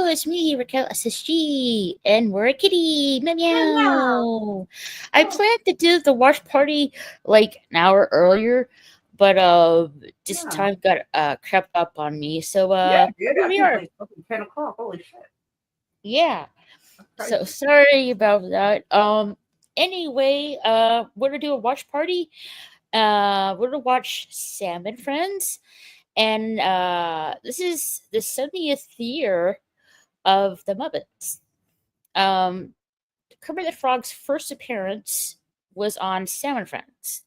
it's me, Raquel SSG, and we're a kitty. Meow Meow. meow. I planned to do the watch party like an hour earlier, but this Yeah. time got crept up on me. So Yeah, dude. here I we can't are. believe it's fucking 10 o'clock. Holy shit. Yeah. That's So crazy. sorry about that. Anyway, we're gonna do a watch party. We're gonna watch Sam and Friends, and this is the 70th year of the Muppets. Um, Kermit the Frog's first appearance was on Sam and Friends,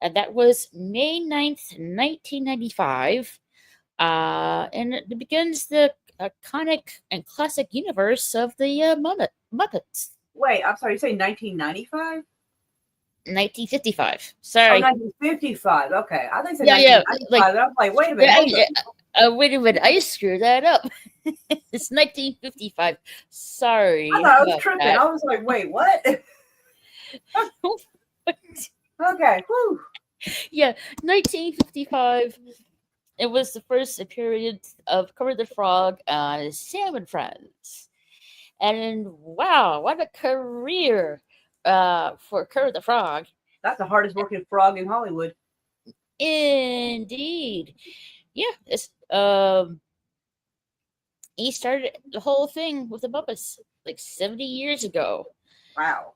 and that was May 9th, 1995. And it begins the iconic and classic universe of the Muppets. Wait, I'm sorry. You say 1995? 1955. Oh, Sorry. 1955. Okay. I think you said Yeah, yeah. 1995. And I was like, wait a minute. Yeah, Hold up. wait a minute. I screwed that up. It's 1955. I Sorry thought I was about tripping. that. I was like, wait, what? Okay. Whew. Yeah, 1955. It was the first appearance of Kermit the Frog on Sam and Friends. And wow, what a career for Kermit the Frog. That's the hardest working frog in Hollywood. Indeed. Yeah, he started the whole thing with the Muppets like 70 years ago. Wow.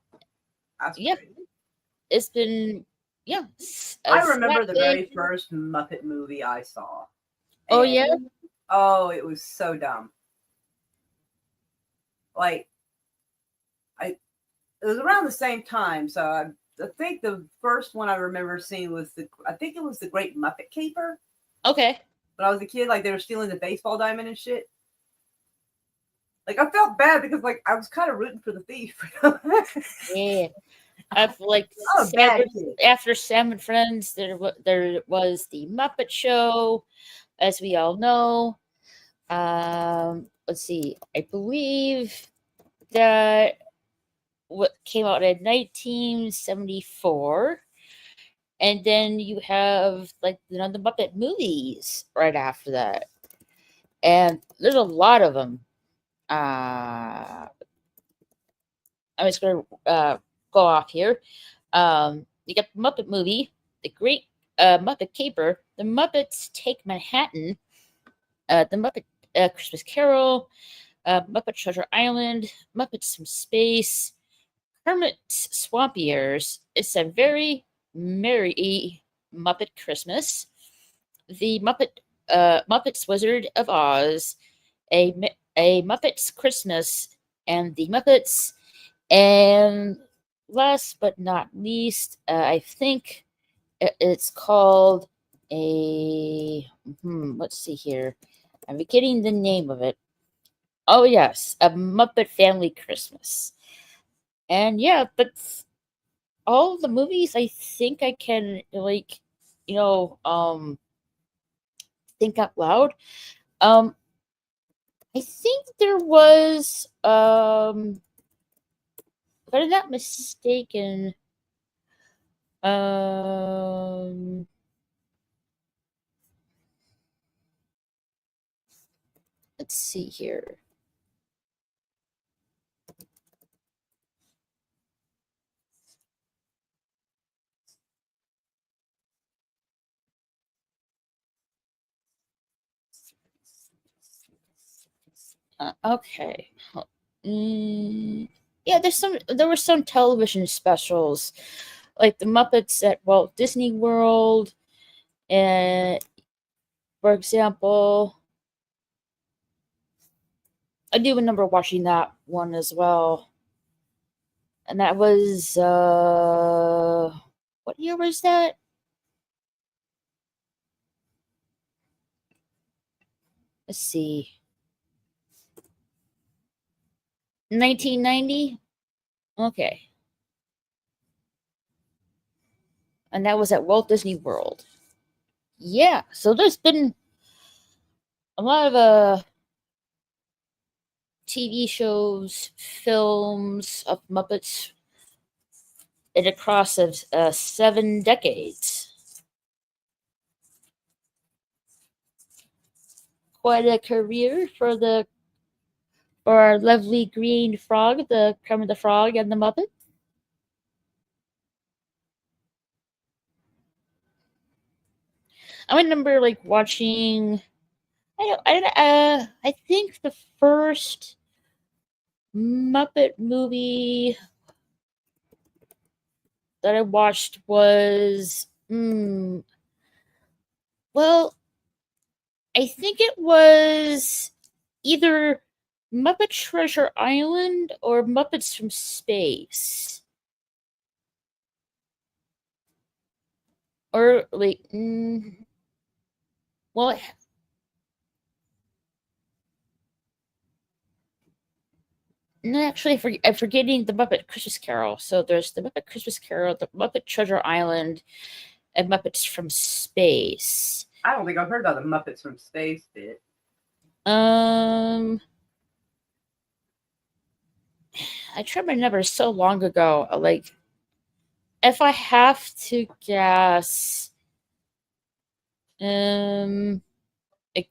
That's Yeah, crazy. it's been, yeah, I that remember the big. very first Muppet movie I saw. Oh, And yeah? oh, it was so dumb. Like, I it was around the same time. So I think the first one I remember seeing was I think it was the Great Muppet Caper. Okay. When I was a kid, like they were stealing the baseball diamond and shit. Like I felt bad because like I was kind of rooting for the thief. Yeah. I've like I'm a bad kid. after Sam and Friends, there was the Muppet Show, as we all know. Let's see. I believe that what came out in 1974, and then you have like the Muppet movies right after that, and there's a lot of them. I'm just gonna go off here. You got the Muppet Movie, the Great Muppet Caper, the Muppets Take Manhattan, the Muppet Christmas Carol, Muppet Treasure Island, Muppets from Space, Kermit's Swamp Years. It's a very merry Muppet Christmas. The Muppets Wizard of Oz, a Muppets Christmas, and the Muppets. And last but not least, I think it's called a. Let's see here. I'm forgetting the name of it. Oh yes, a Muppet Family Christmas. And yeah, but all the movies I think I can like, you know, think out loud. Um, I think there was, if I'm not mistaken, um, let's see here. Okay. Yeah, there were some television specials, like the Muppets at Walt Disney World, and for example, I do remember watching that one as well, and that was what year was that? Let's see, 1990. Okay, and that was at Walt Disney World. Yeah, so there's been a lot of TV shows, films of Muppets in a cross of 7 decades. Quite a career for the for our lovely green frog, the Kermit the Frog and the Muppet. I remember like watching. I think the first Muppet movie that I watched was well, I think it was either Muppet Treasure Island or Muppets from Space. Or like well, no, actually, I'm forgetting the Muppet Christmas Carol. So there's the Muppet Christmas Carol, the Muppet Treasure Island, and Muppets from Space. I don't think I've heard about the Muppets from Space bit. I tried my number so long ago. Like, if I have to guess, it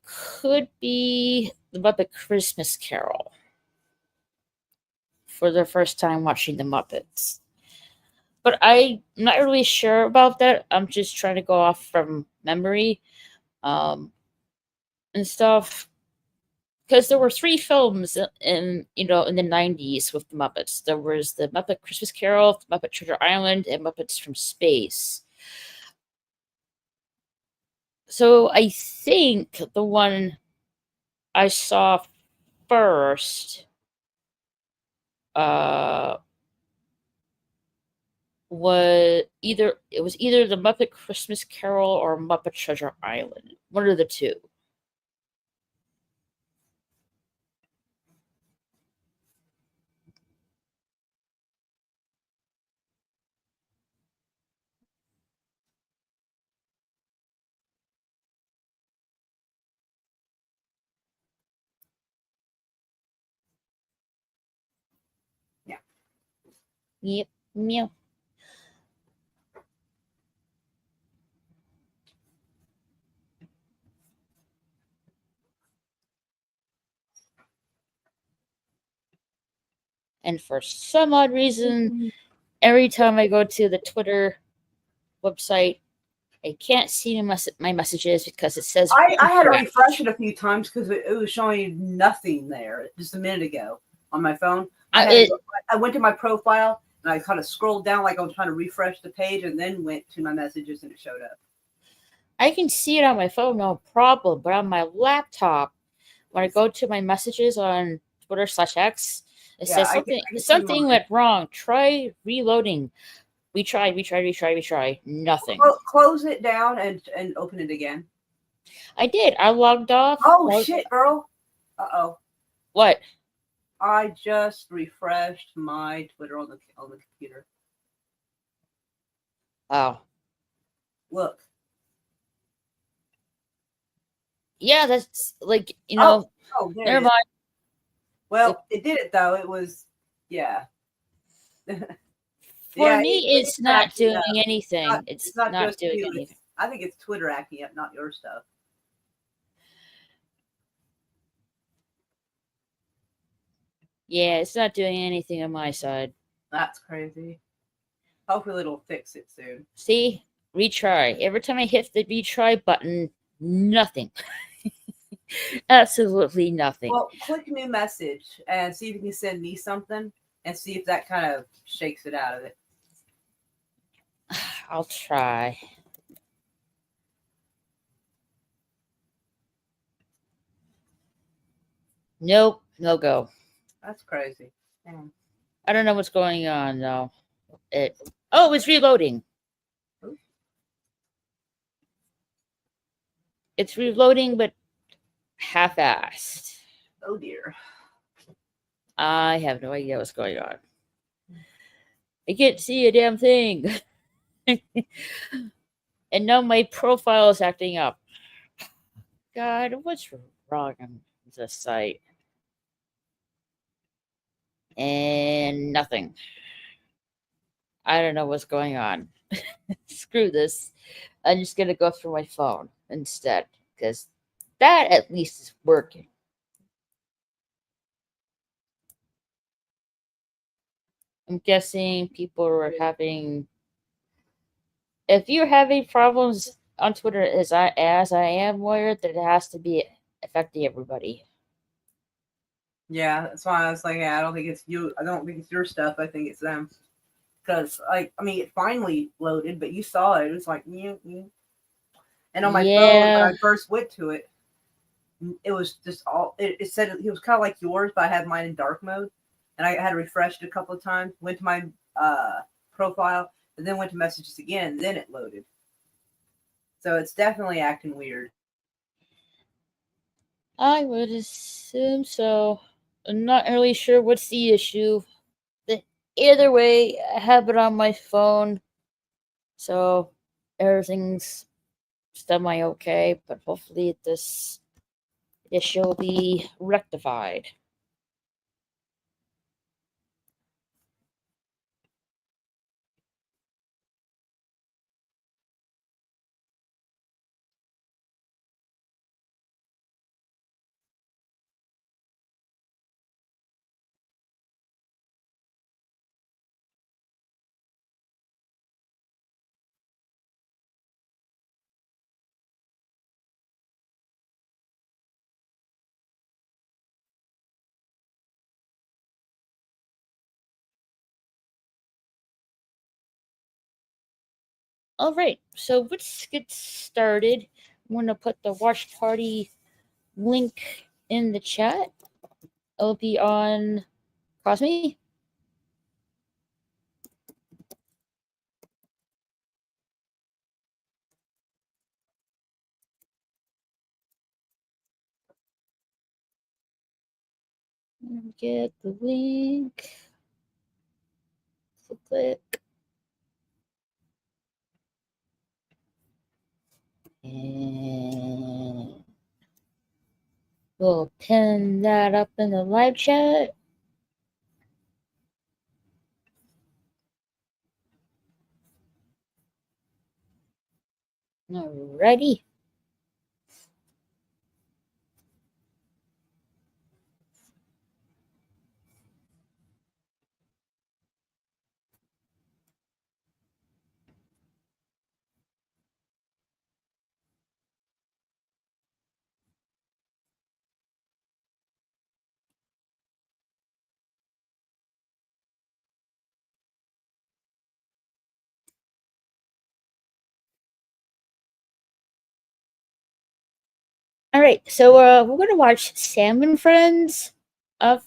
could be the Muppet Christmas Carol for the first time watching the Muppets. But I'm not really sure about that. I'm just trying to go off from memory and stuff. Because there were 3 films in the 90s with the Muppets. There was the Muppet Christmas Carol, the Muppet Treasure Island, and Muppets from Space. So I think the one I saw first was either the Muppet Christmas Carol or Muppet Treasure Island. One of the two. Yep. Meow. And for some odd reason, every time I go to the Twitter website, I can't see my messages because it says I had to refresh it a few times because it was showing nothing there just a minute ago on my phone. I went to my profile and I kind of scrolled down like I was trying to refresh the page and then went to my messages and it showed up. I can see it on my phone, no problem, but on my laptop, when I go to my messages on Twitter/X, it says something went wrong. Try reloading. We tried. Nothing. Close it down and open it again. I did. I logged off. Oh, shit, girl. Uh-oh. What? I just refreshed my Twitter on the computer. Oh. Look. Yeah, that's like, never mind. Well, it did it though. It was, yeah. For me, it's not doing anything. It's not doing anything. I think it's Twitter acting up, not your stuff. Yeah, it's not doing anything on my side. That's crazy. Hopefully it'll fix it soon. See? Retry. Every time I hit the retry button, nothing. Absolutely nothing. Well, click new message and see if you can send me something and see if that kind of shakes it out of it. I'll try. Nope, no go. That's crazy. Damn. I don't know what's going on though. It's reloading. Ooh. It's reloading, but half-assed. Oh dear. I have no idea what's going on. I can't see a damn thing. And now my profile is acting up. God, what's wrong on this site? And nothing. I don't know what's going on. Screw this. I'm just going to go through my phone instead, because that at least is working. I'm guessing people are having. If you're having problems on Twitter as I am aware, that it has to be affecting everybody. Yeah, that's why I was like, yeah, I don't think it's you. I don't think it's your stuff. I think it's them. Because, like, I mean, it finally loaded, but you saw it. It was like, and on my phone, when Yeah. I first went to it, it was just all, it said it was kind of like yours, but I had mine in dark mode. And I had refreshed a couple of times, went to my profile, and then went to messages again, and then it loaded. So it's definitely acting weird. I would assume so. I'm not really sure what's the issue. But either way, I have it on my phone, so everything's semi okay. But hopefully, this issue will be rectified. All right, so let's get started. I'm going to put the watch party link in the chat. It'll be on Cosme. Get the link. Click. And we'll pin that up in the live chat. Alrighty. All right, so we're gonna watch Sam and Friends.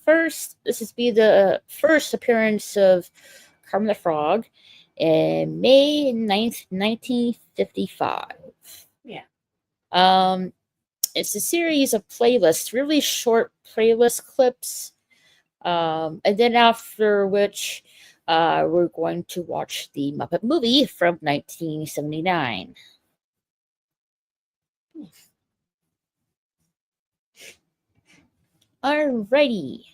First, this is be the first appearance of Kermit the Frog in May 9th, 1955. Yeah. It's a series of playlists, really short playlist clips, and then after which we're going to watch the Muppet Movie from 1979. Alrighty.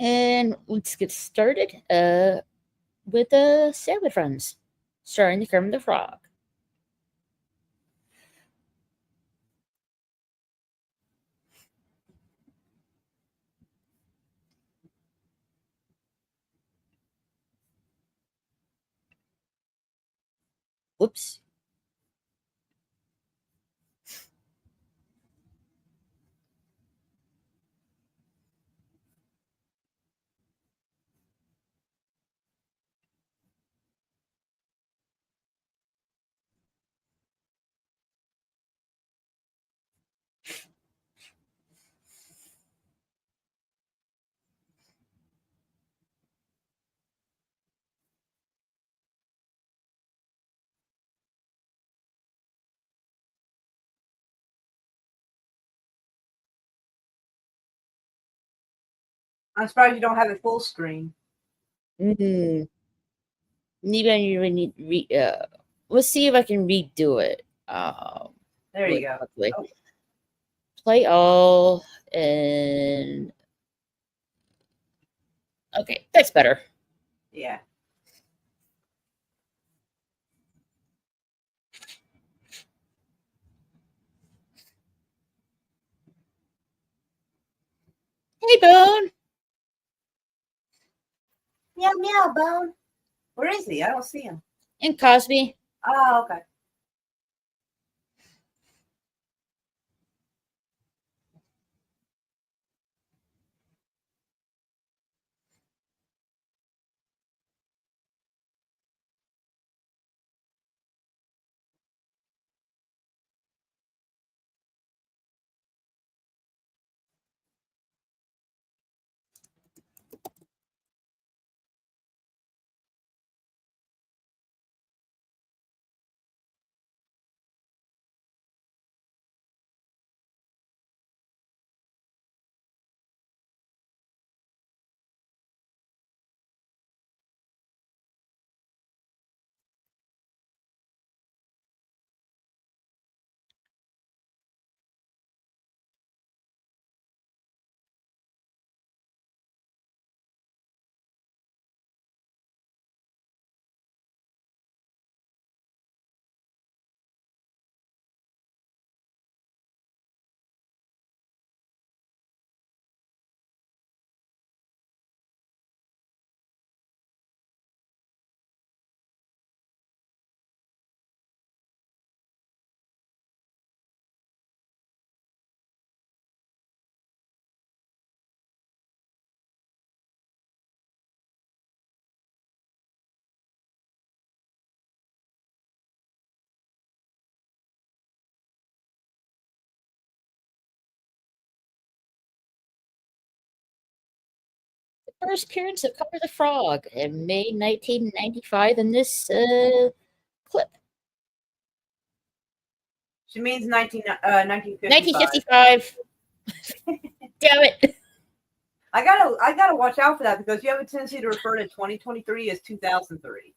And let's get started with the Salad Friends, starring the Kermit the Frog. Whoops. I'm surprised you don't have it full screen. Mm-hmm. Even need let's see if I can redo it. There you go. Quickly. Oh. Play all and okay, that's better. Yeah. Hey, Bone. Meow meow bone. Where is he? I don't see him. And Cosby. Oh, okay. The first appearance of Cover the Frog in May 1995 in this clip. She means 1955. 1955. Damn it. I gotta watch out for that because you have a tendency to refer to 2023 as 2003.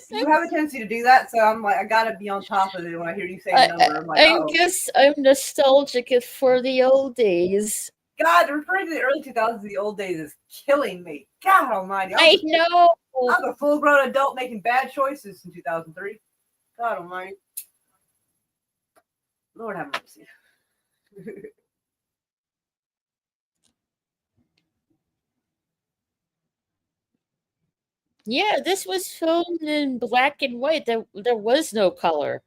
You have a tendency to do that, so I'm like, I gotta be on top of it when I hear you say a number. I'm like, I oh. guess I'm nostalgic for the old days. God, referring to the early 2000s, the old days is killing me. God almighty. I know. I was a full-grown adult making bad choices in 2003. God almighty. Lord have mercy. Yeah, this was filmed in black and white. There was no color.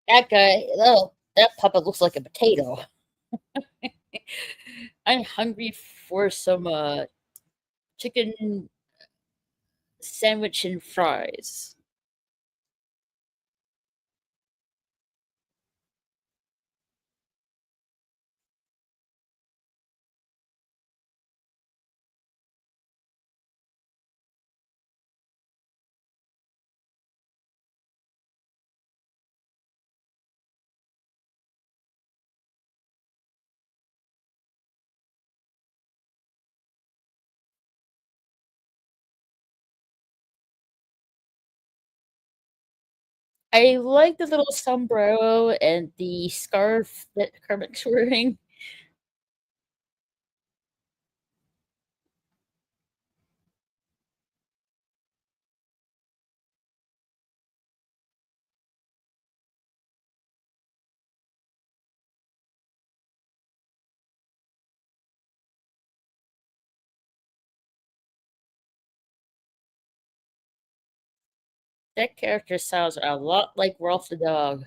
That guy, oh, that puppet looks like a potato. I'm hungry for some chicken sandwich and fries. I like the little sombrero and the scarf that Kermit's wearing. That character sounds a lot like Rolf the dog.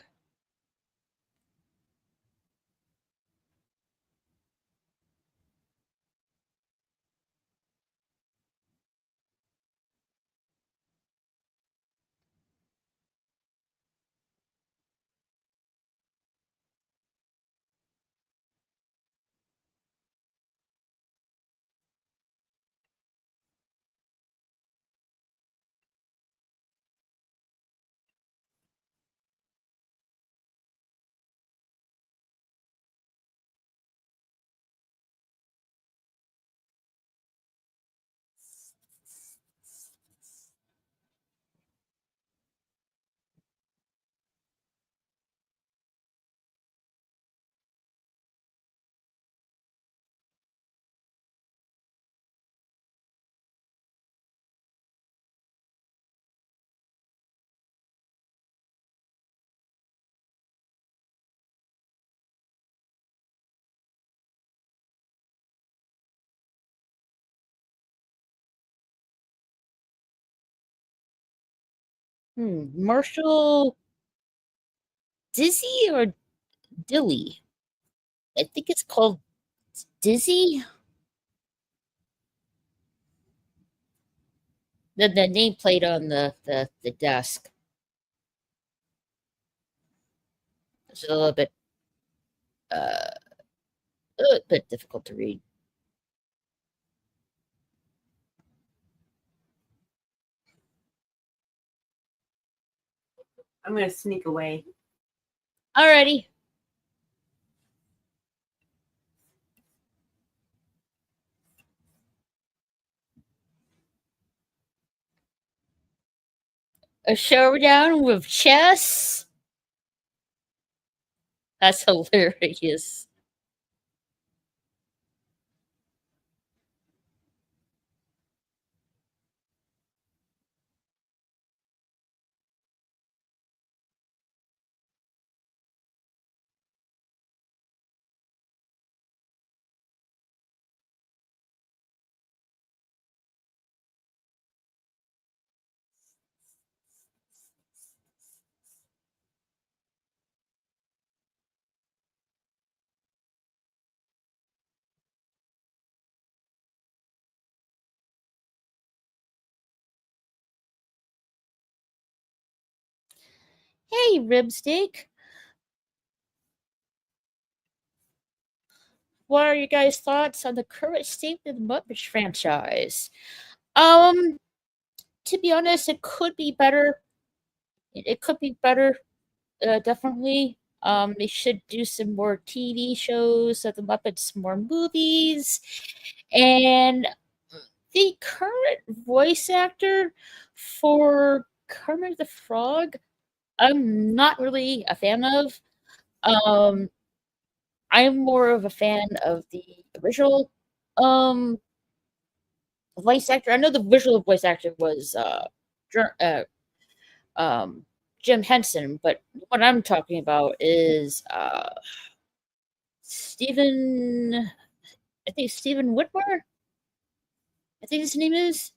Marshall Dizzy or Dilly? I think it's called Dizzy. The nameplate on the desk. It's uh, a little bit difficult to read. I'm gonna sneak away. Alrighty. A showdown with chess? That's hilarious. Hey, Ribstick. What are your guys' thoughts on the current state of the Muppets franchise? Um, to be honest, it could be better. It could be better, definitely. They should do some more TV shows of the Muppets, more movies, and the current voice actor for Kermit the Frog, I'm not really a fan of. Um, I'm more of a fan of the original um voice actor. I know the visual voice actor was Jer- uh Jim Henson, but what I'm talking about is Stephen, I think Stephen Whitmore. I think his name is.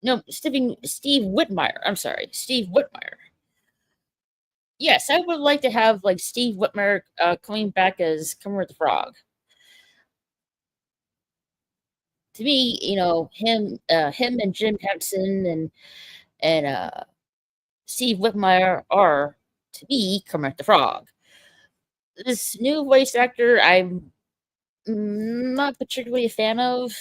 No, Steve Whitmire. I'm sorry, Steve Whitmire. Yes, I would like to have like Steve Whitmire coming back as Kermit the Frog. To me, him and Jim Henson and Steve Whitmire are, to me, Kermit the Frog. This new voice actor, I'm not particularly a fan of.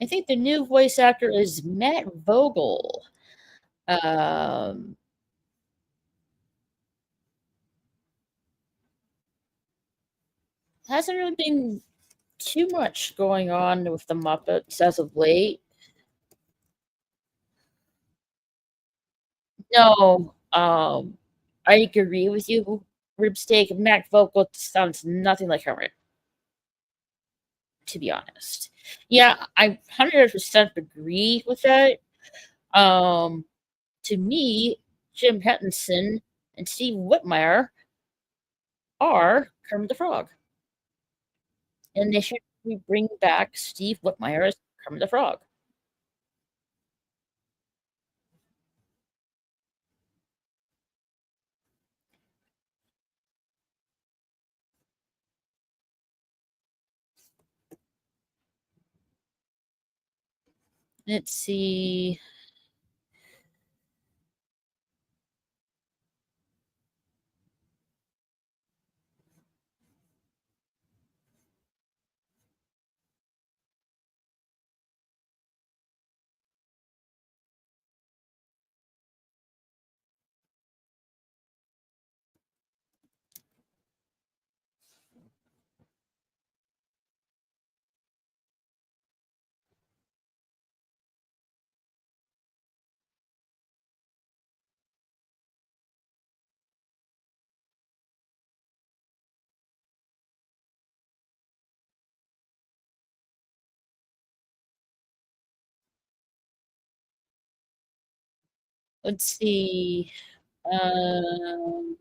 I think the new voice actor is Matt Vogel. Um, hasn't really been too much going on with the Muppets as of late. No, I agree with you. Ribsteak, Matt Vogel sounds nothing like Kermit, to be honest. Yeah, I 100% agree with that. Um, to me, Jim Henson and Steve Whitmire are Kermit the Frog. And they should bring back Steve Whitmire as Kermit the Frog. Let's see. Let's see. Um,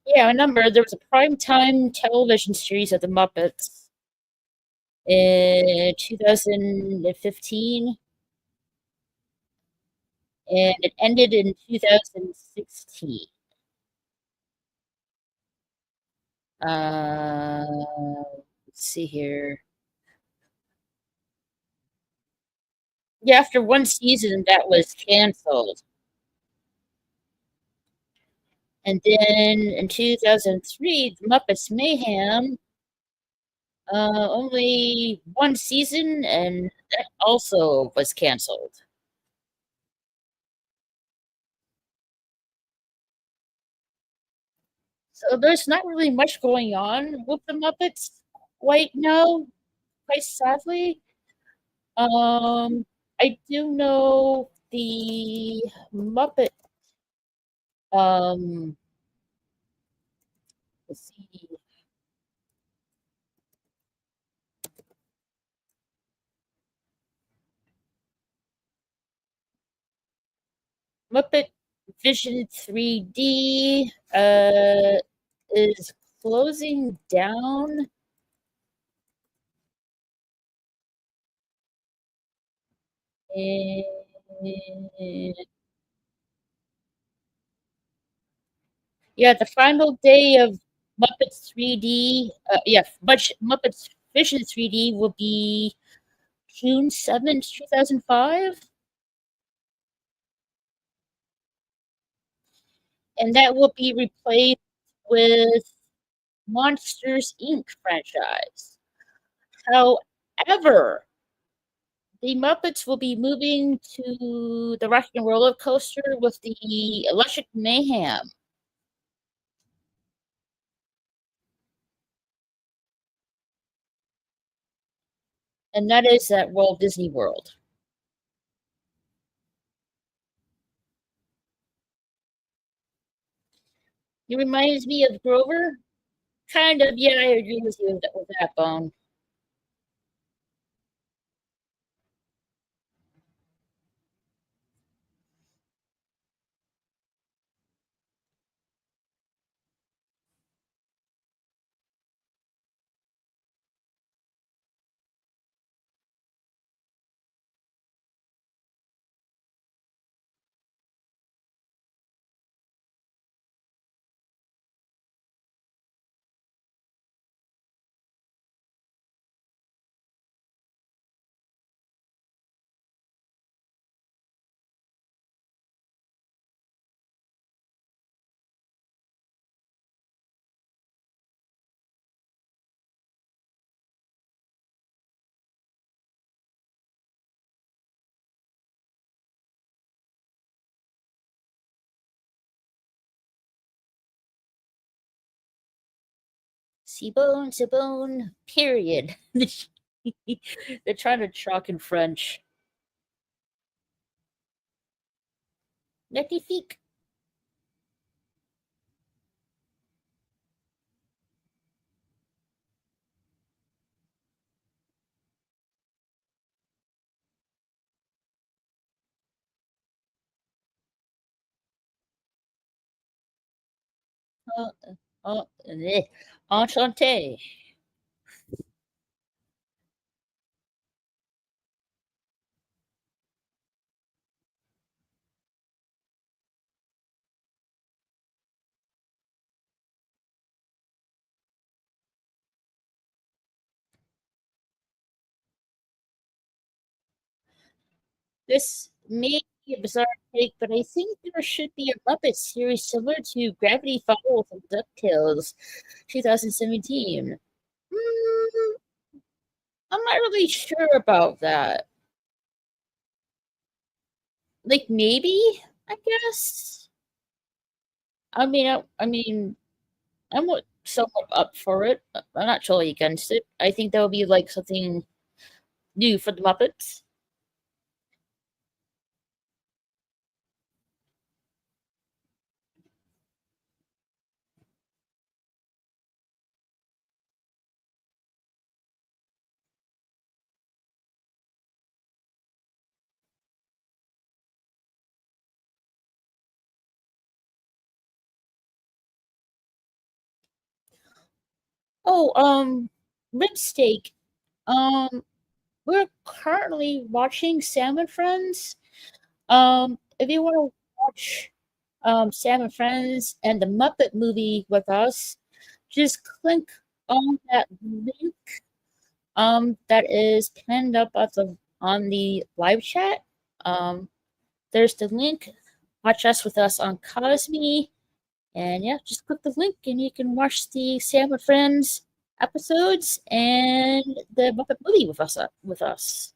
yeah, I remember there was a primetime television series of the Muppets in 2015, and it ended in 2016. Uh, let's see here. Yeah, after one season, that was canceled. And then in 2003, The Muppets Mayhem, only one season, and that also was canceled. So there's not really much going on with the Muppets right now, quite sadly. Um, I do know the Muppet. Um, let's see, Muppet Vision 3D is closing down. And yeah, the final day of Muppets 3D, Muppets Vision 3D will be June 7th, 2005. And that will be replaced with Monsters Inc. franchise. However, the Muppets will be moving to the Rock and Roller Coaster with the Electric Mayhem. And that is at Walt Disney World. He reminds me of Grover. Kind of, yeah, I agree with you with that, Bone. C'est bon, period. They're trying to talk in French. Magnifique. Uh, Enchanté. This may be a bizarre take, but I think there should be a Muppet series similar to Gravity Falls and DuckTales 2017. Hmm, I'm not really sure about that. Like maybe, I guess. I mean, I'm somewhat up for it. I'm not totally against it. I think that would be like something new for the Muppets. Oh, rib steak. Um, we're currently watching Salmon Friends. If you want to watch Sam and Friends and the Muppet Movie with us, just click on that link that is pinned up at on the live chat. Um, there's the link. Watch us with us on Cosme, and yeah, just click the link and you can watch the Sam and Friends episodes and the Muppet Movie with us. With us.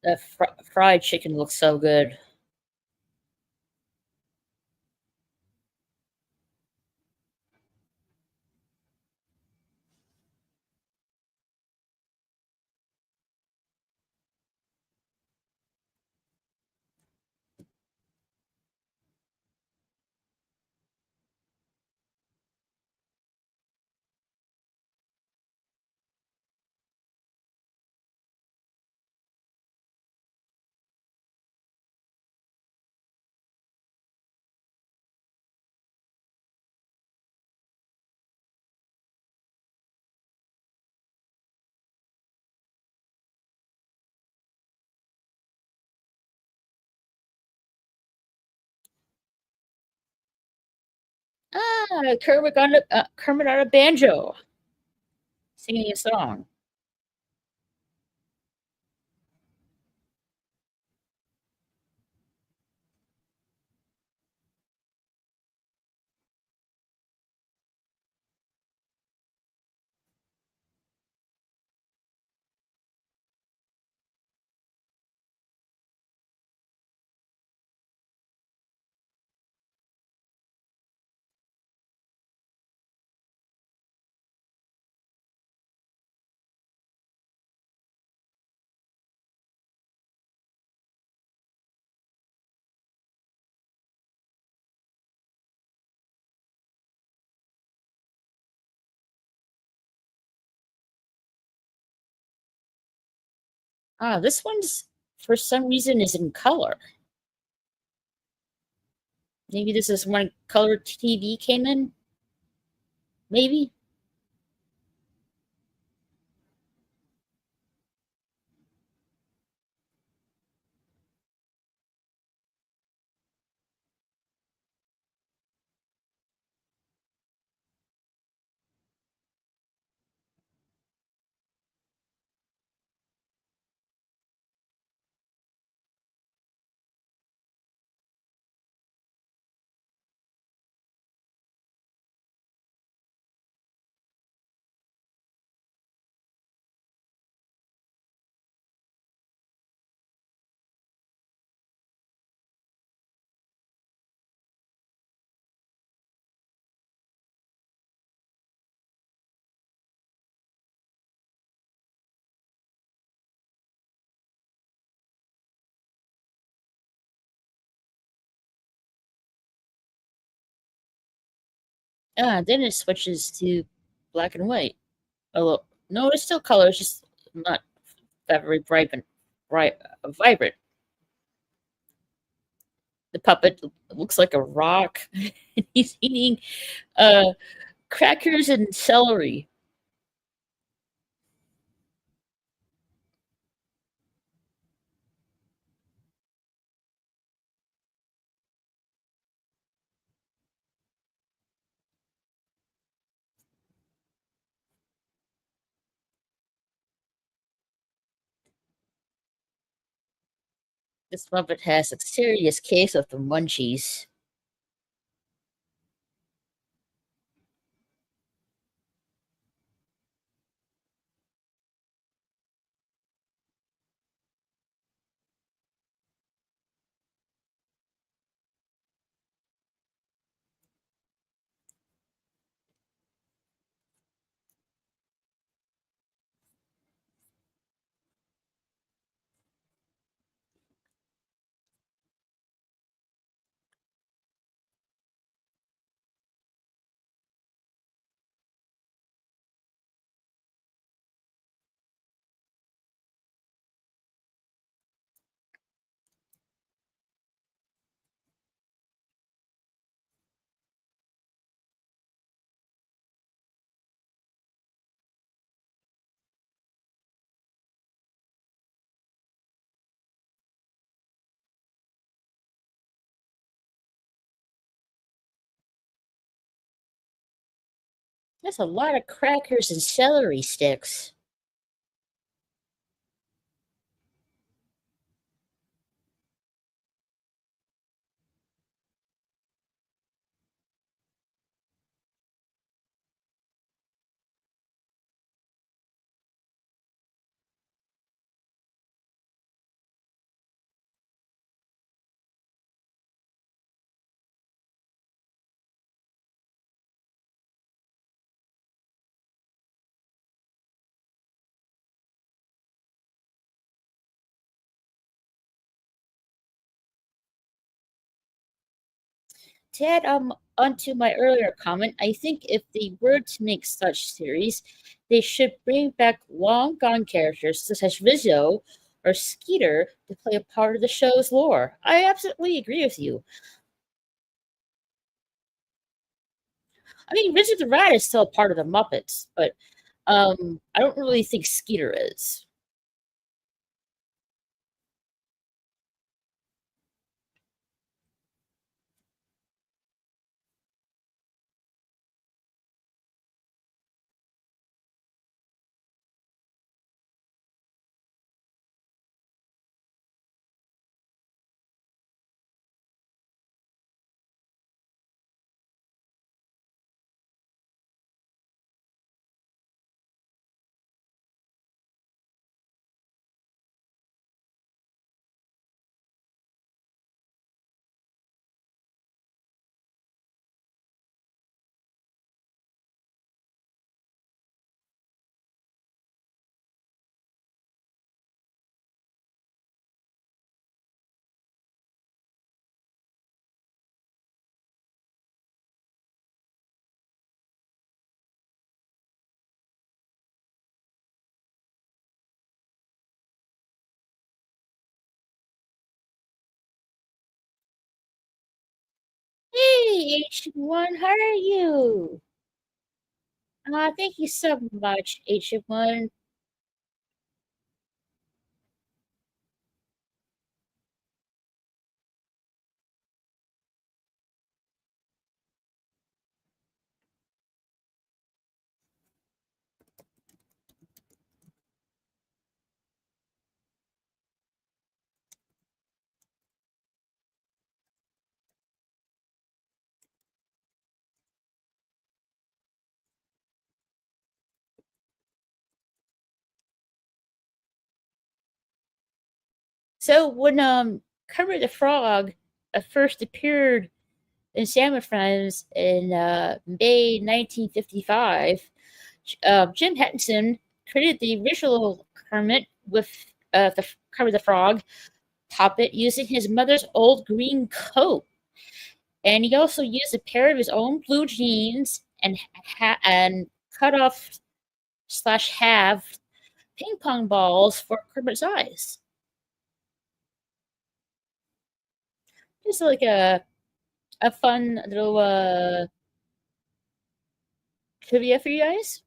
That fried chicken looks so good. Kermit on a banjo, singing a song. This one's for some reason is in color. Maybe this is when color TV came in. Maybe. Then it switches to black and white. Although, no, it's still color. It's just not very vibrant. The puppet looks like a rock. He's eating uh, crackers and celery. This puppet has a serious case of the munchies. That's a lot of crackers and celery sticks. To add onto my earlier comment, I think if they were to make such series, they should bring back long gone characters such as Rizzo or Skeeter to play a part of the show's lore. I absolutely agree with you. I mean, Rizzo the Rat is still a part of the Muppets, but I don't really think Skeeter is. Hey, H1, how are you? Thank you so much, H1. So when Kermit the Frog first appeared in Sam and Friends in May 1955, Jim Henson created the original Kermit with the Kermit the Frog puppet using his mother's old green coat. And he also used a pair of his own blue jeans and cut off slash halved ping pong balls for Kermit's eyes. Just like a fun little trivia for you guys.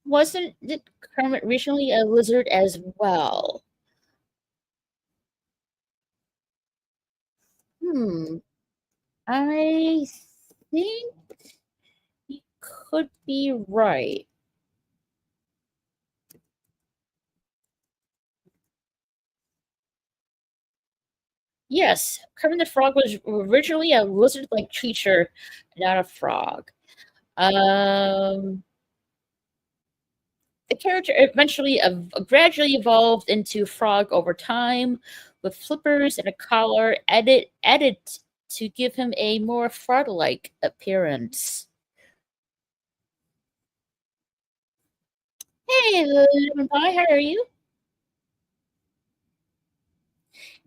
Wasn't Kermit originally a lizard as well? Hmm. I think you could be right. Yes, Kermit the Frog was originally a lizard-like creature, not a frog. Um, the character eventually gradually evolved into frog over time, with flippers and a collar added to give him a more frog-like appearance. Hey, Lemon Pie, how are you?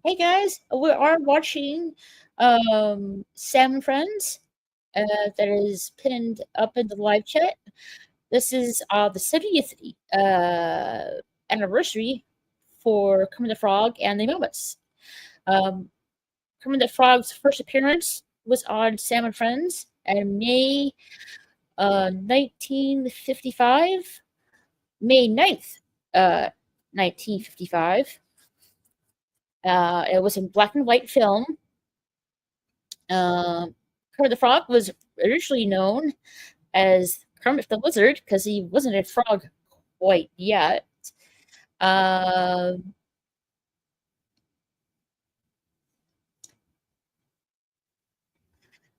Hey guys, we are watching Sam and Friends. That is pinned up in the live chat. This is the 70th anniversary for Kermit the Frog and the Muppets. Um, Kermit the Frog's first appearance was on Sam and Friends in May 1955, May 9th, 1955. It was in black and white film. Kermit the Frog was originally known as Kermit the Lizard because he wasn't a frog quite yet. Um,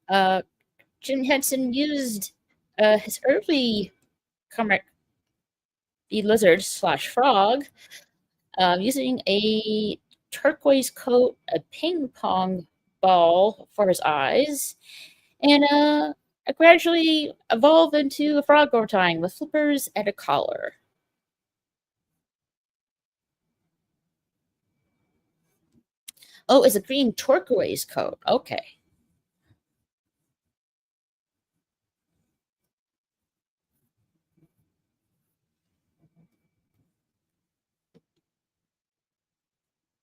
uh, Jim Henson used his early Kermit the Lizard slash Frog using a turquoise coat, a ping pong ball for his eyes, and gradually evolved into a frog over time with flippers and a collar. Oh, it's a green turquoise coat. Okay.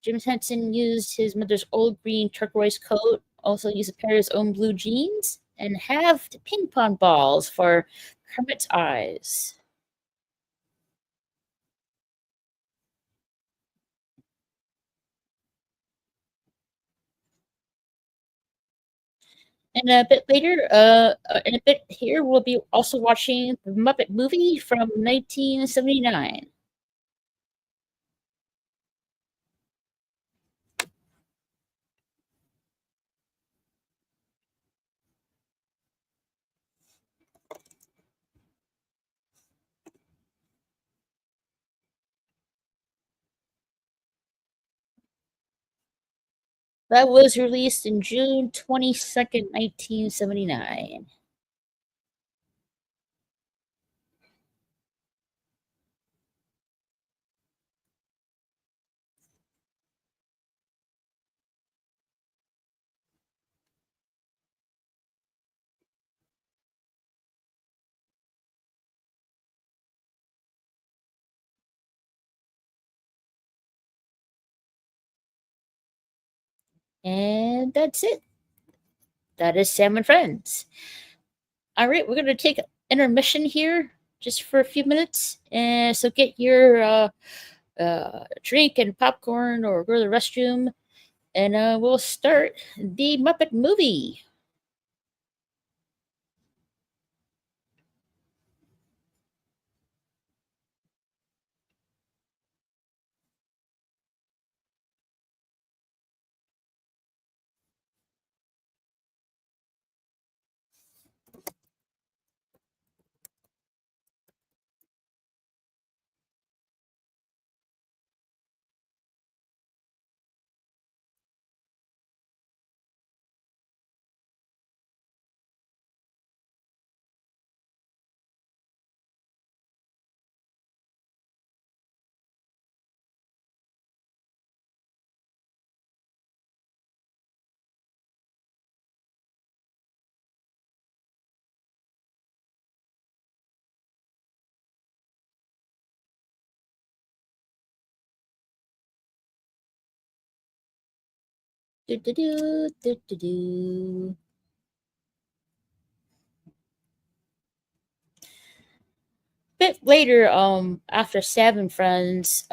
Jim Henson used his mother's old green turquoise coat, also used a pair of his own blue jeans, and halved ping pong balls for Kermit's eyes. And a bit later, in a bit here, we'll be also watching the Muppet Movie from 1979. That was released in June 22nd, 1979. And that's it. That is Sam and Friends. All right, we're going to take an intermission here just for a few minutes. And so get your drink and popcorn or go to the restroom, and we'll start the Muppet Movie. Do, do, do, do, do, do. Bit later, after Seven Friends,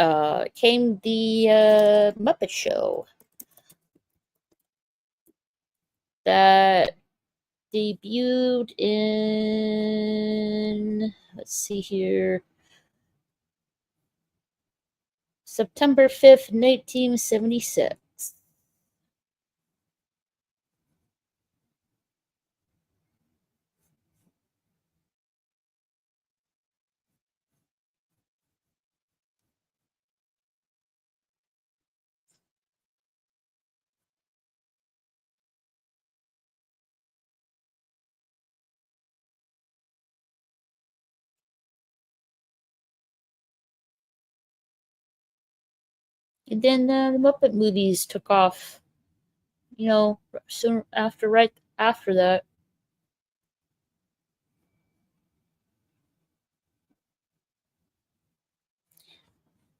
came the Muppet Show that debuted in, let's see here, September 5th, 1976. And then the Muppet movies took off, soon after, right after that.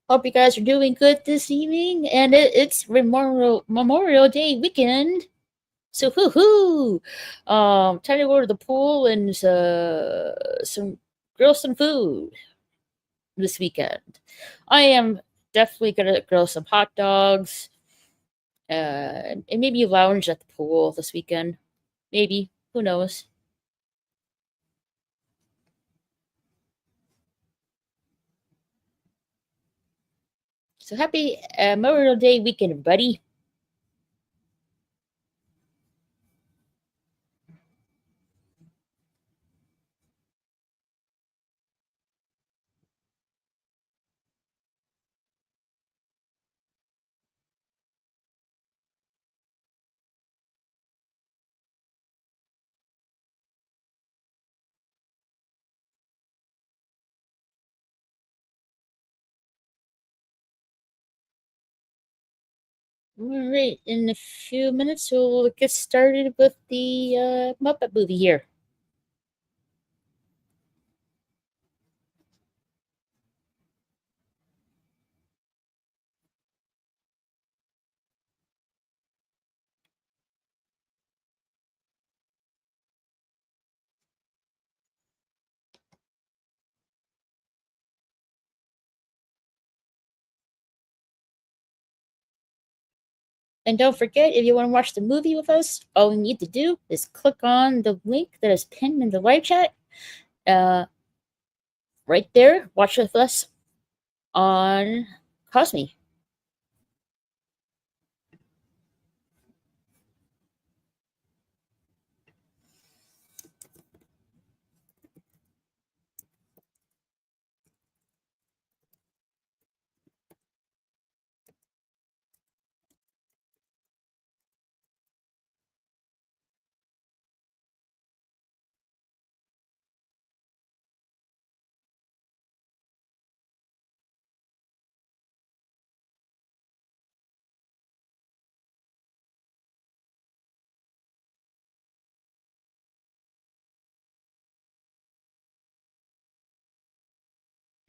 Hope you guys are doing good this evening, and it's Memorial Day weekend. So hoo hoo, time to go to the pool and grill some food this weekend. I am definitely gonna grill some hot dogs, and maybe lounge at the pool this weekend. Maybe, who knows? So happy Memorial Day weekend, buddy. All right, in a few minutes we'll get started with the Muppet movie here. And don't forget, if you want to watch the movie with us, all you need to do is click on the link that is pinned in the live chat. Right there, watch with us on Cosme.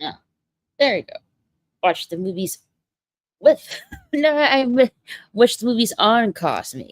Yeah, there you go. Watch the movies with. No, I watch the movies on Cosme.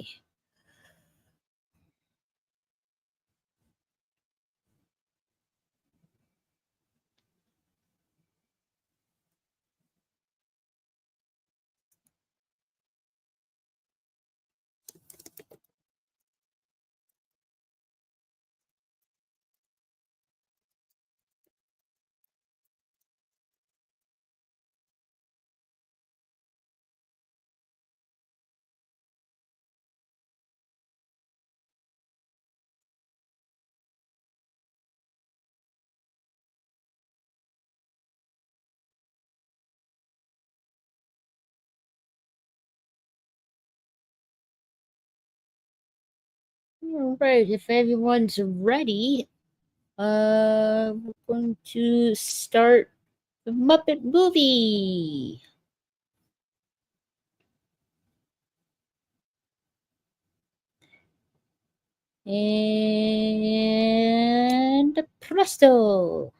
All right, if everyone's ready, we're going to start the Muppet movie. And presto.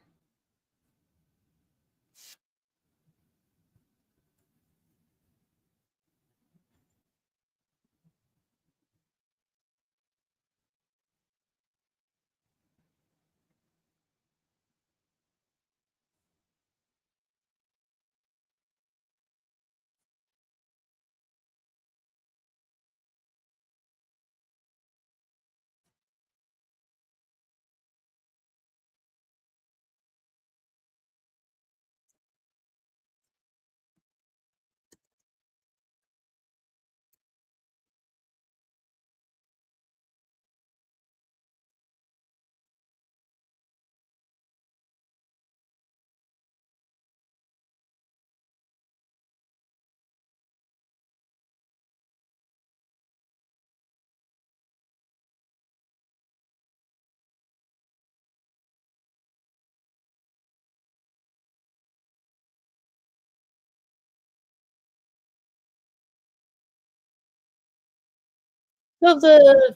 So the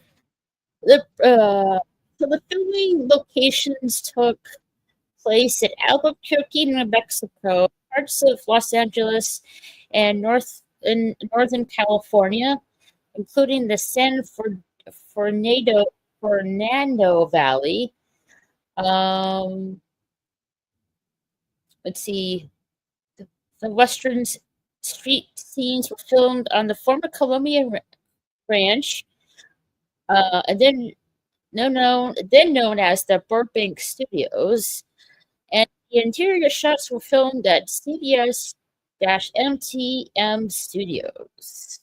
so the filming locations took place at Albuquerque, New Mexico, parts of Los Angeles, and Northern California, including the Fernando Valley. Um, let's see. The, the western street scenes were filmed on the former Columbia Ranch, and then known as the Burbank Studios. And the interior shots were filmed at CBS-MTM Studios.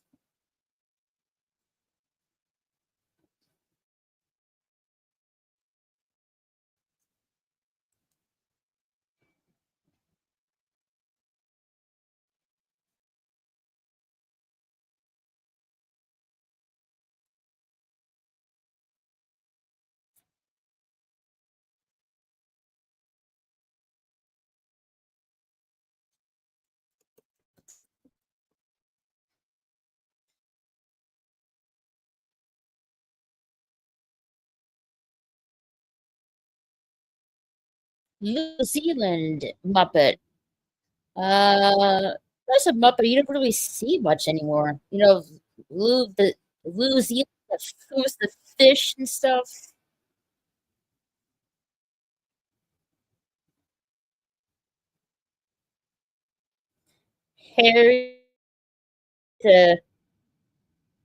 New Zealand Muppet. That's a Muppet you don't really see much anymore. New Zealand, who's the fish and stuff. Harry, the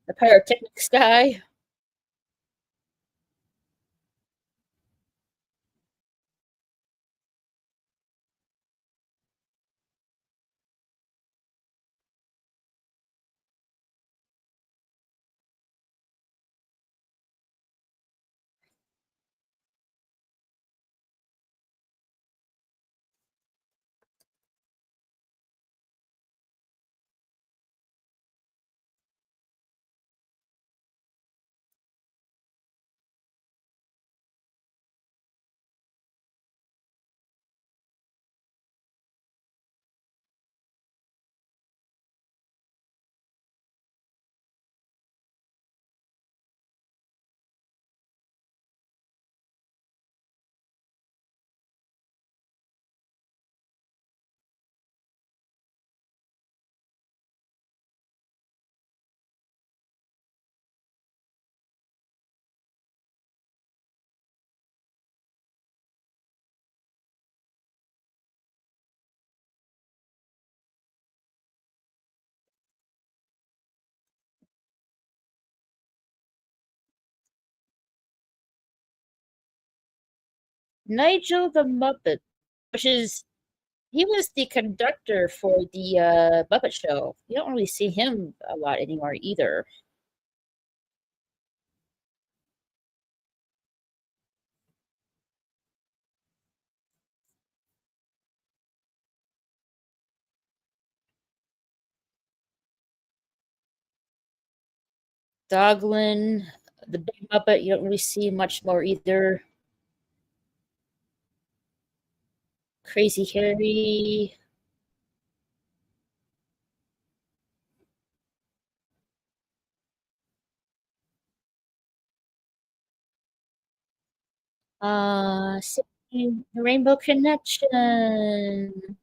the pyrotechnics guy. Nigel the Muppet, which is he was the conductor for the Muppet Show. You don't really see him a lot anymore either. Doglin, the Big Muppet, you don't really see much more either. Crazy Harry. The Rainbow Connection.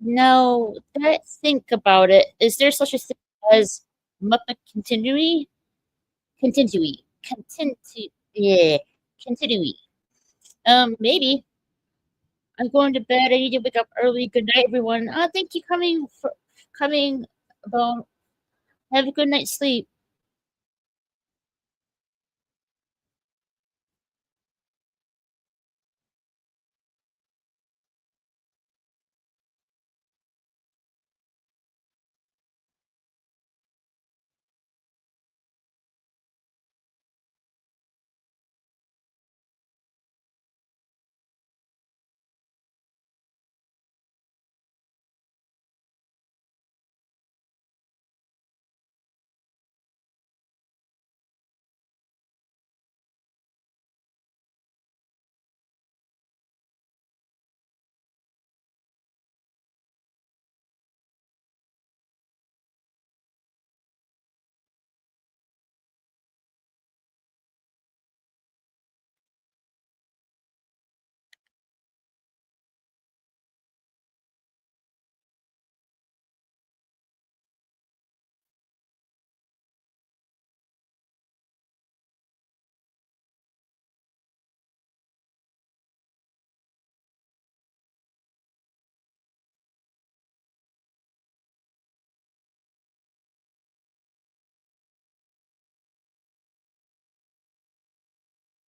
Now let's think about it. Is there such a thing as Muppet continuity? Continuity. Yeah. Continuity. Maybe. I'm going to bed. I need to wake up early. Good night, everyone. Thank you coming about. Have a good night's sleep.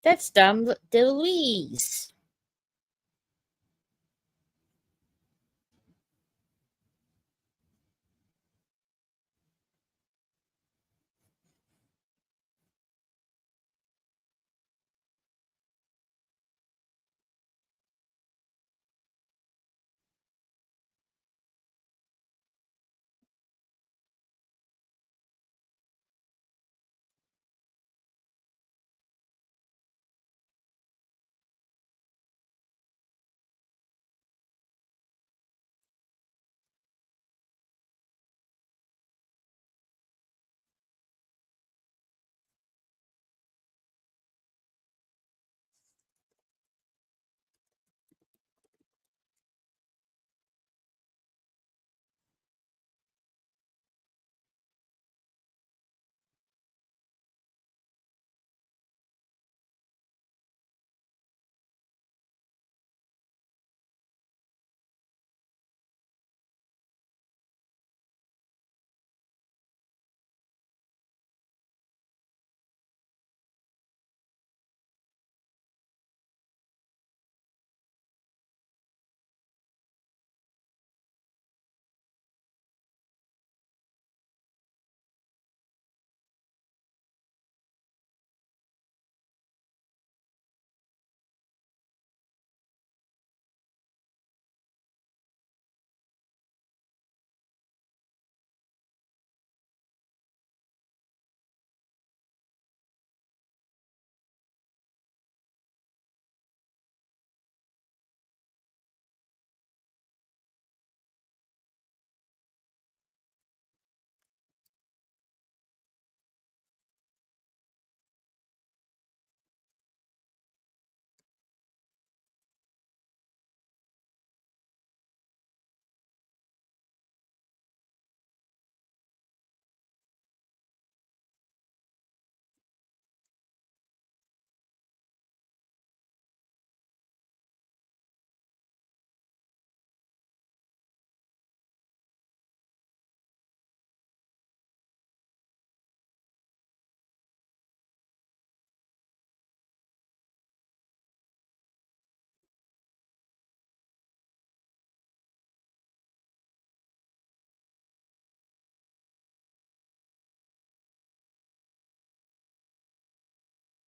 That's dumb, DeLuise.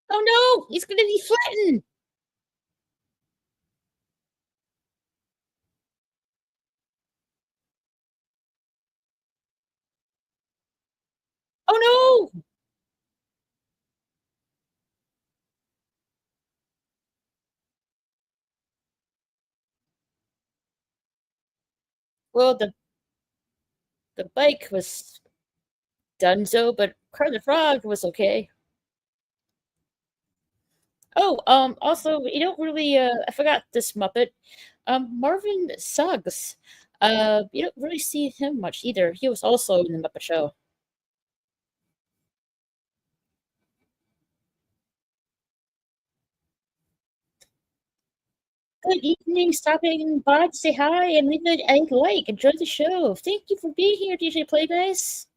Oh no, he's gonna be flattened. Oh no. Well, the bike was donezo, but Kurt the Frog was okay. Oh, also, you don't really, I forgot this Muppet. Marvin Suggs. You don't really see him much either. He was also in the Muppet Show. Good evening. Stopping by to say hi and leave a like. Enjoy the show. Thank you for being here, DJ Play Guys.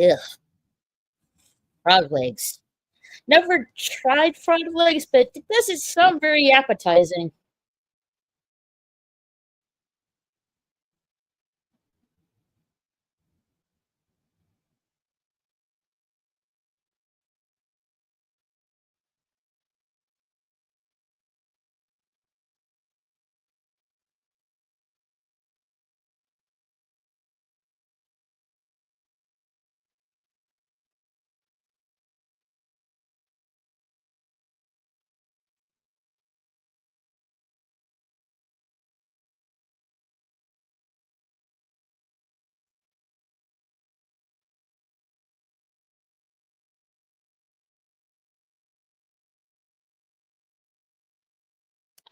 Ugh, frog legs. Never tried frog legs, but it doesn't sound very appetizing.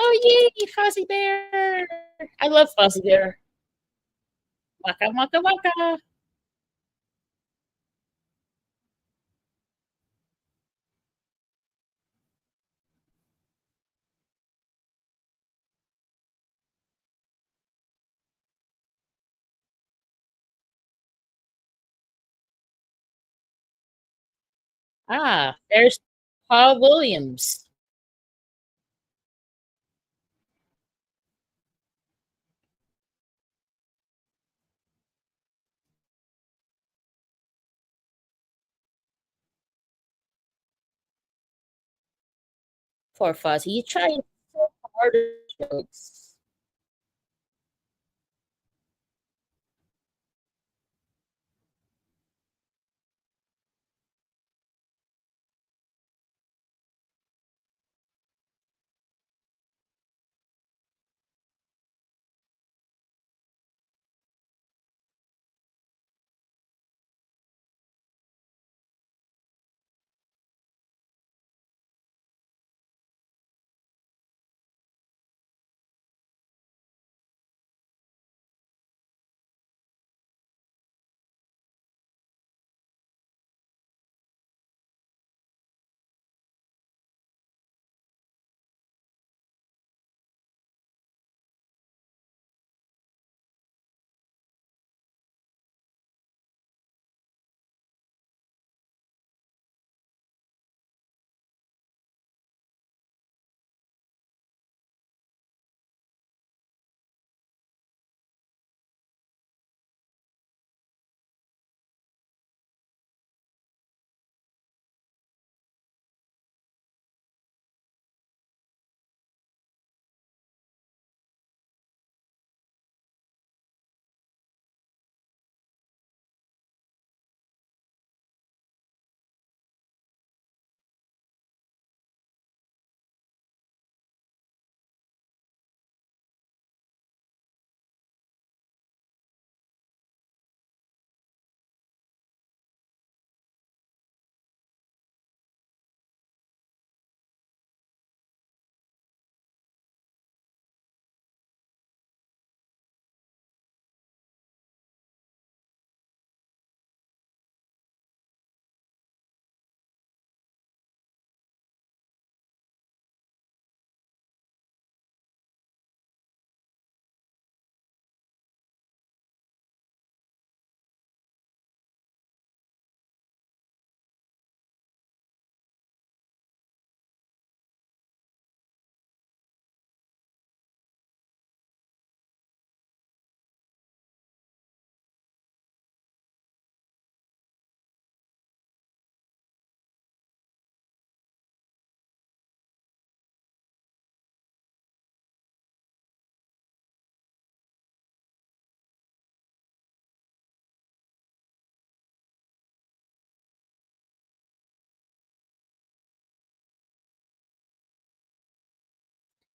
Oh, yay, Fozzie Bear! I love Fozzie Bear. Waka, waka, waka. Ah, there's Paul Williams. Poor Fozzie. He's trying so hard jokes.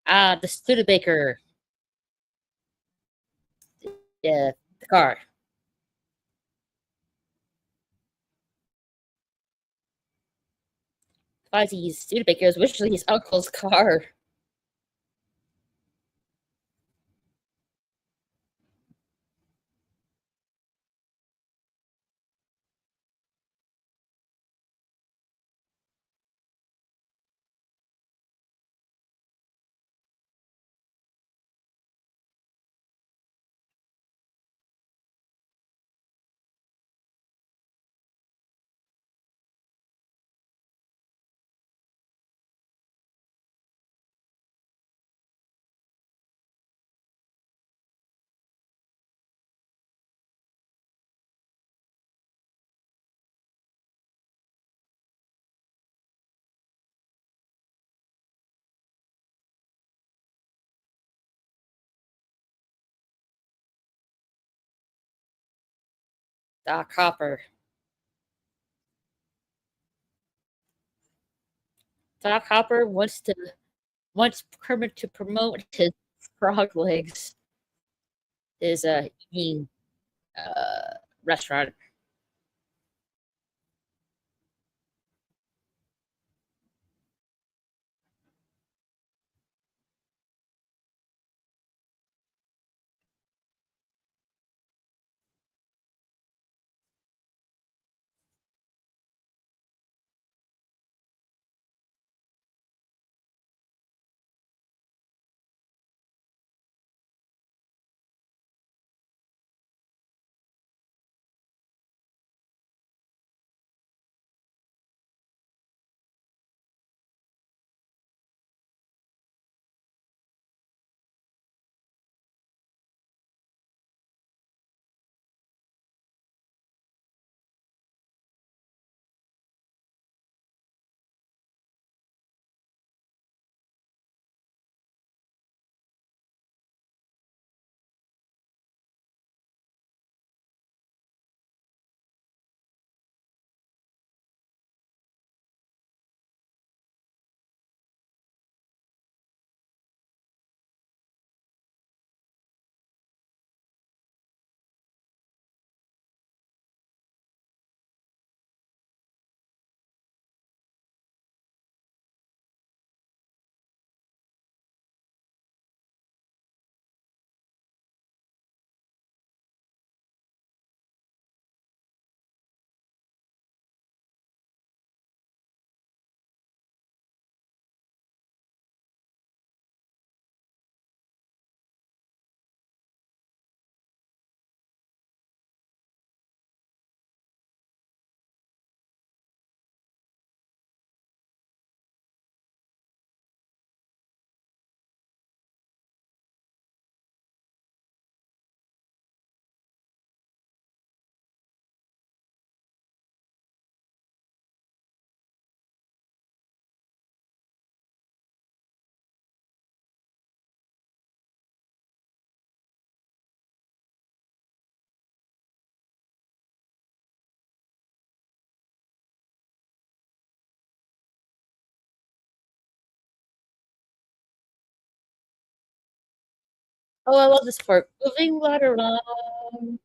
The Studebaker. Yeah, the car. Fozzy's Studebaker is originally his uncle's car. Doc Hopper. Doc Hopper wants Kermit to promote his frog legs, his eating restaurant. Oh, I love this part. Moving right along.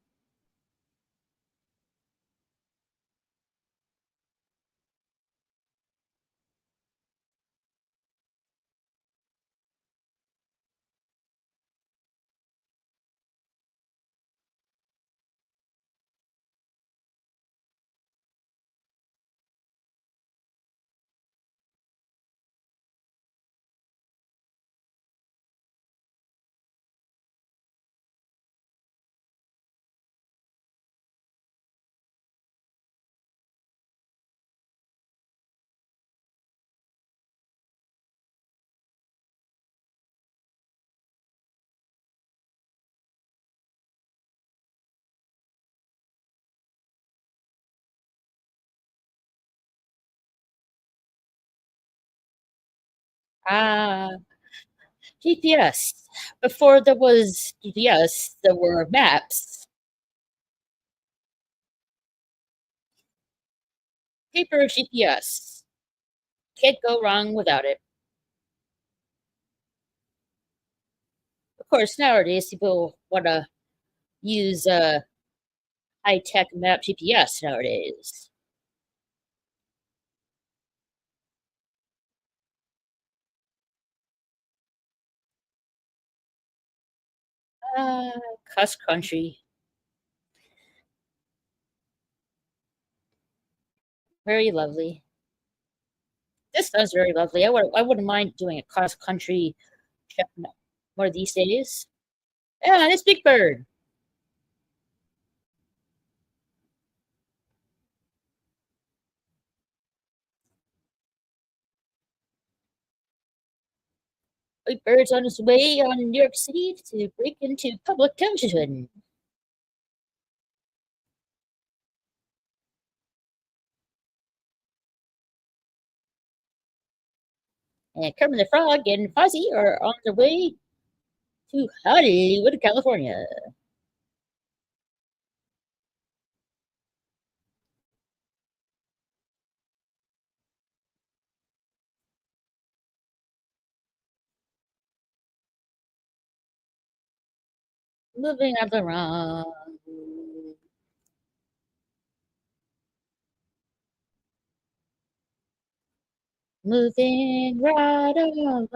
Ah, GPS. Before there was GPS, there were maps. Paper GPS. Can't go wrong without it. Of course, nowadays people want to use high tech map GPS nowadays. Uh, Cuss country, very lovely. This sounds very lovely. I wouldn't mind doing a cross country trip one of these days. Yeah, this big bird. Big bird's on his way on New York City to break into public television. And Kermit the Frog and Fozzie are on their way to Hollywood, California. Moving on the wrong. Moving right along.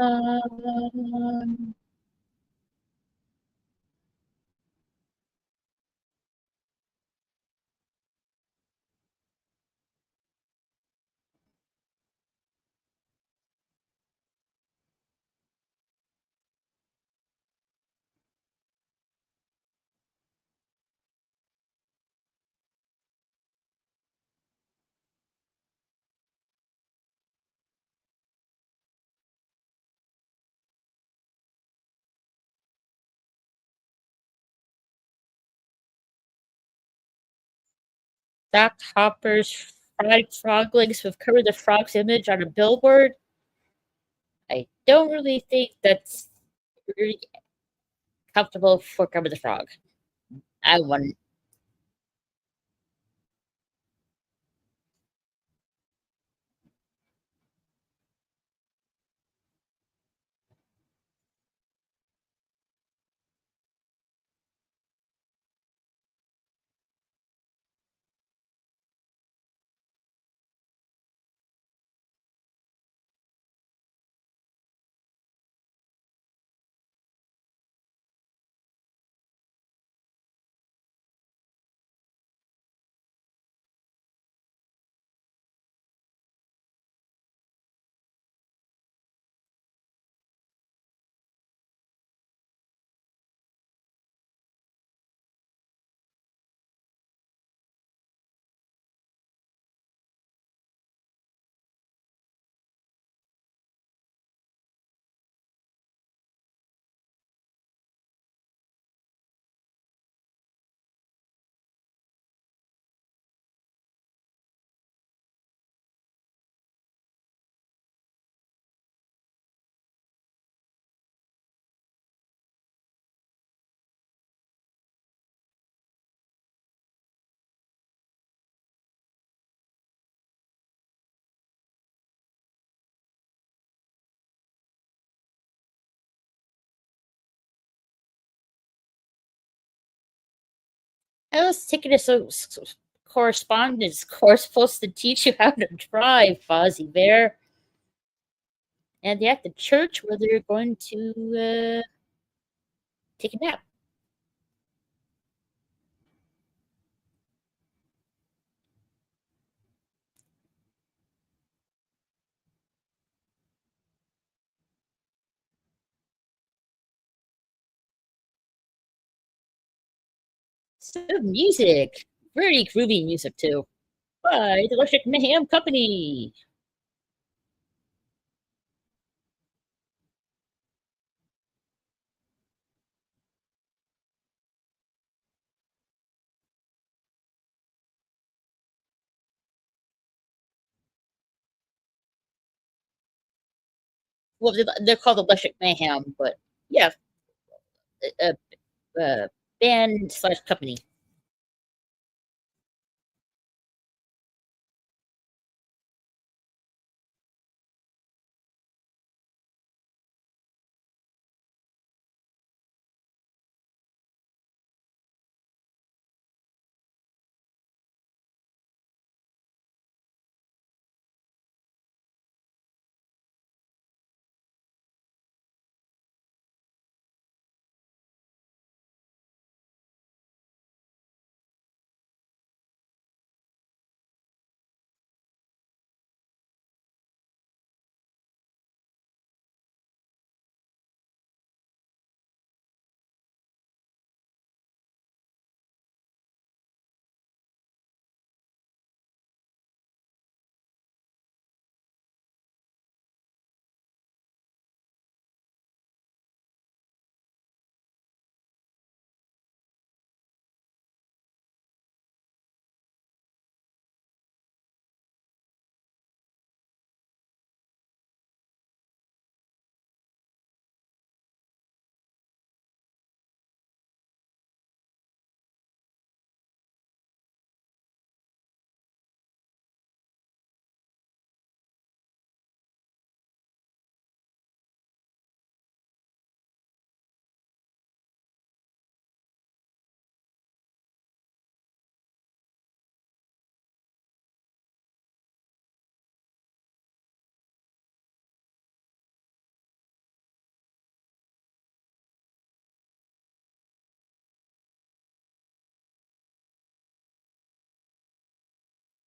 Doc Hopper's fried frog legs with Kermit the Frog's image on a billboard. I don't really think that's really comfortable for Kermit the Frog. I wouldn't. I was taking a correspondence course supposed to teach you how to drive, Fozzie Bear. And they're at the church where they're going to take a nap. So music, very groovy music too. By the Electric Mayhem Company. Well, they're called Electric Mayhem, but yeah, uh, band slash company.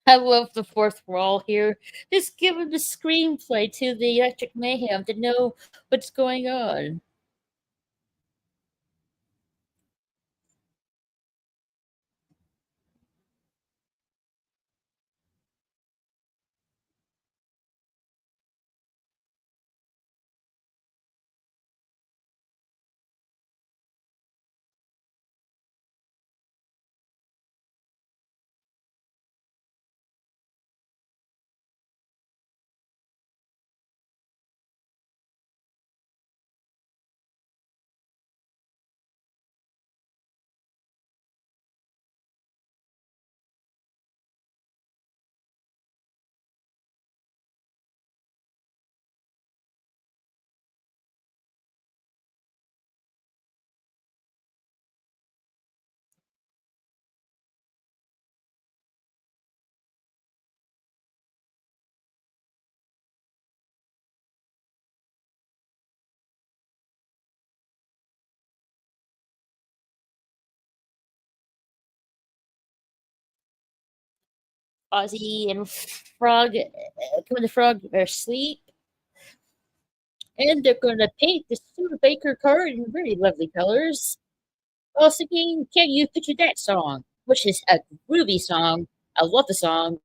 I love the fourth wall here. Just give him the screenplay to the Electric Mayhem to know what's going on. Ozzy and Frog, when the Frog are asleep, and they're going to paint the Studebaker car in very lovely colors. Also, can you picture that song? Which is a groovy song. I love the song.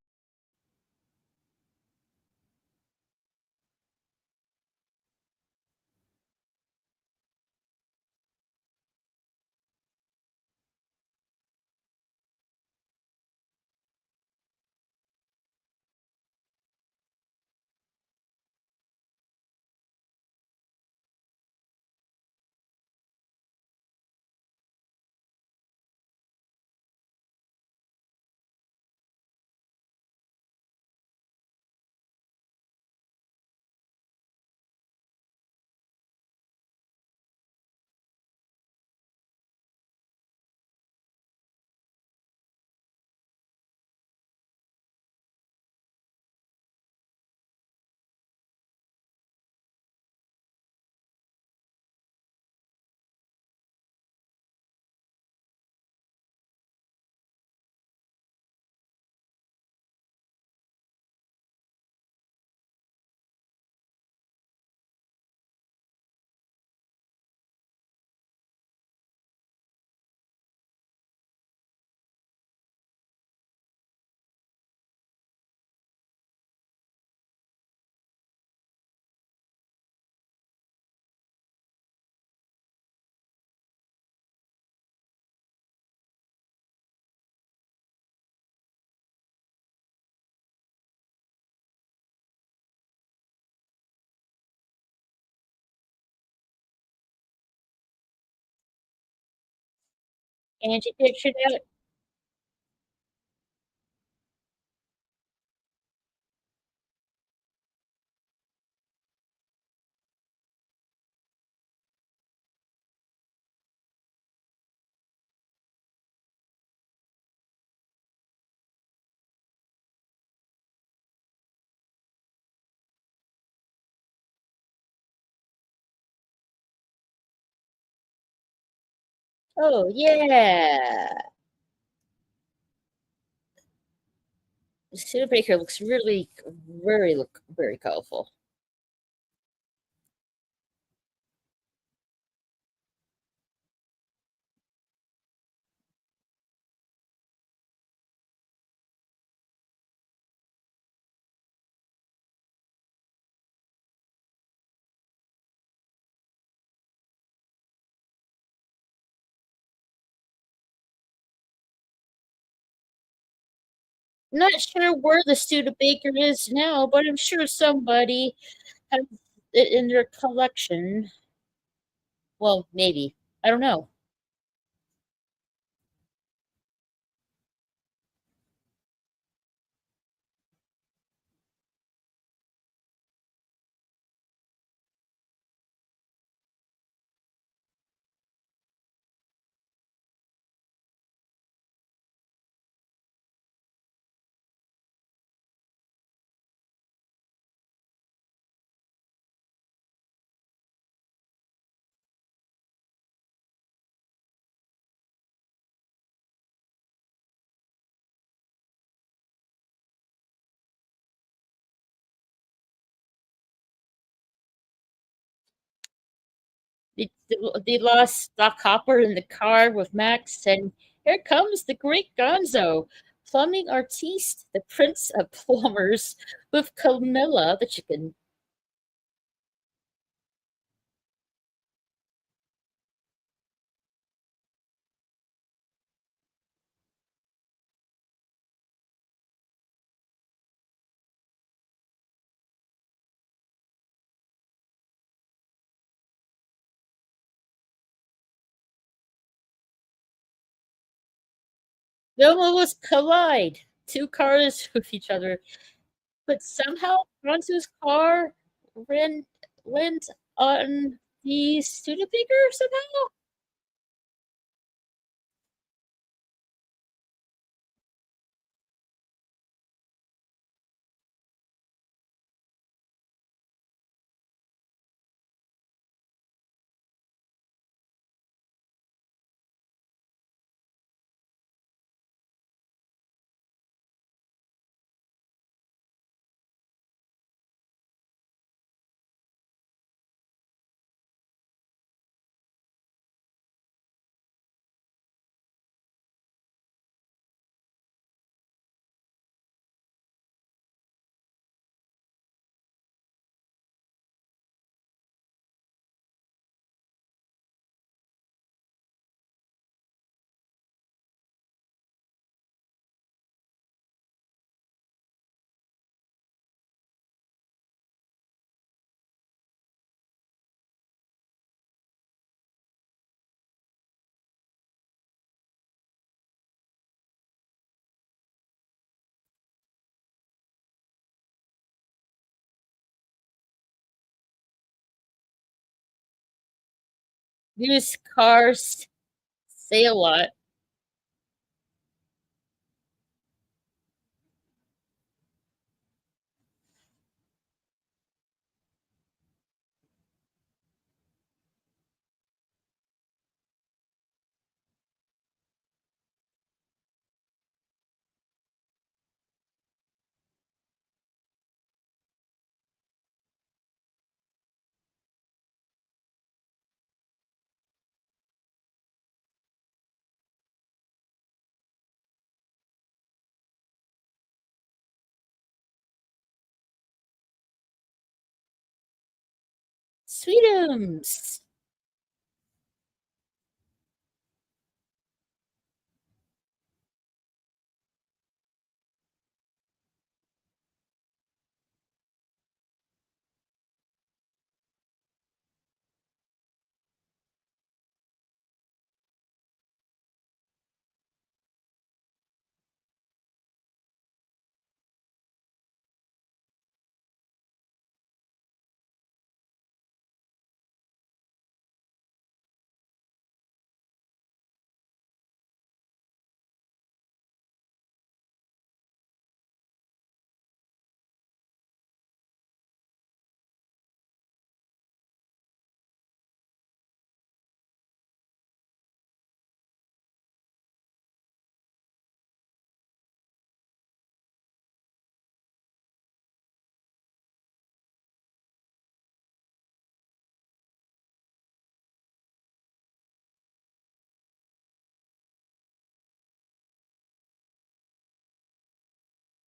And you picture that? Oh, yeah. The Studebaker looks very colorful. Not sure where the Studebaker is now, but I'm sure somebody has it in their collection. Well, maybe. I don't know. They lost Doc Hopper in the car with Max, and here comes the great Gonzo, plumbing artiste, the prince of plumbers, with Camilla the chicken. They almost collide, two cars with each other, but somehow Gonzo's car ran went on the Studebaker somehow. These cars say a lot. Sweetums.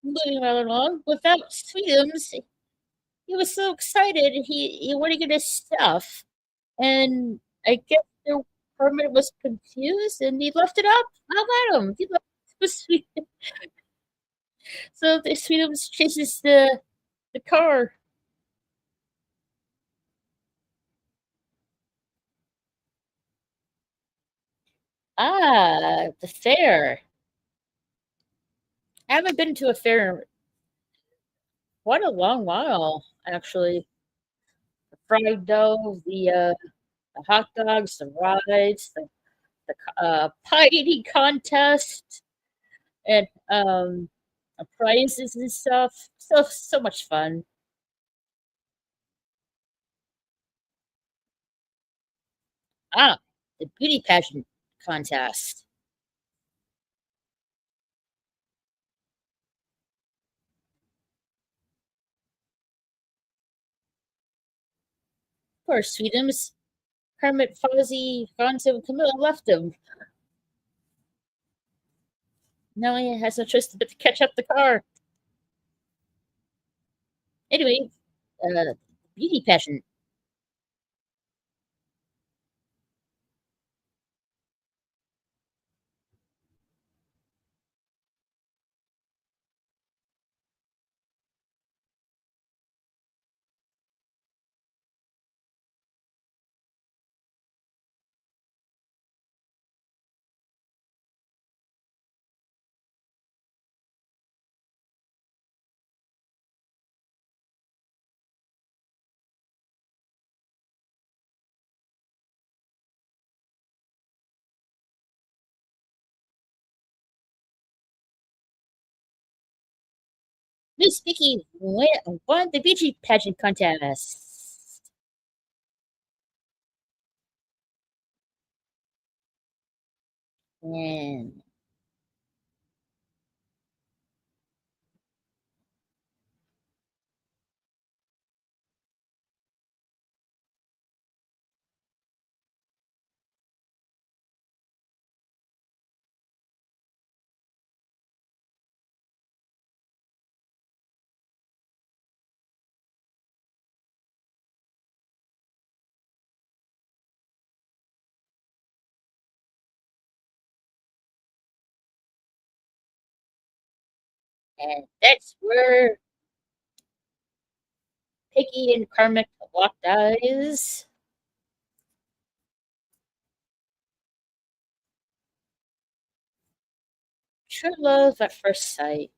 Moving right along. Without Sweetums, he was so excited. He wanted to get his stuff, and I guess the permit was confused, and he left it up. I'll let him. He left the sweet. So the Sweetums chases the car. Ah, the fair. I haven't been to a fair in quite a long while, actually. The fried dough, the hot dogs, the rides, the pie eating contest, and prizes and stuff. So much fun. Ah, the beauty pageant contest. Of course, Sweetums. Kermit, Fozzie, Gonzo, and Camilla left him. Now he has no choice but to catch up the car. Anyway, beauty pageant. Miss Vicky won the beauty pageant contest. And that's where Piggy and Kermit locked eyes. True love at first sight.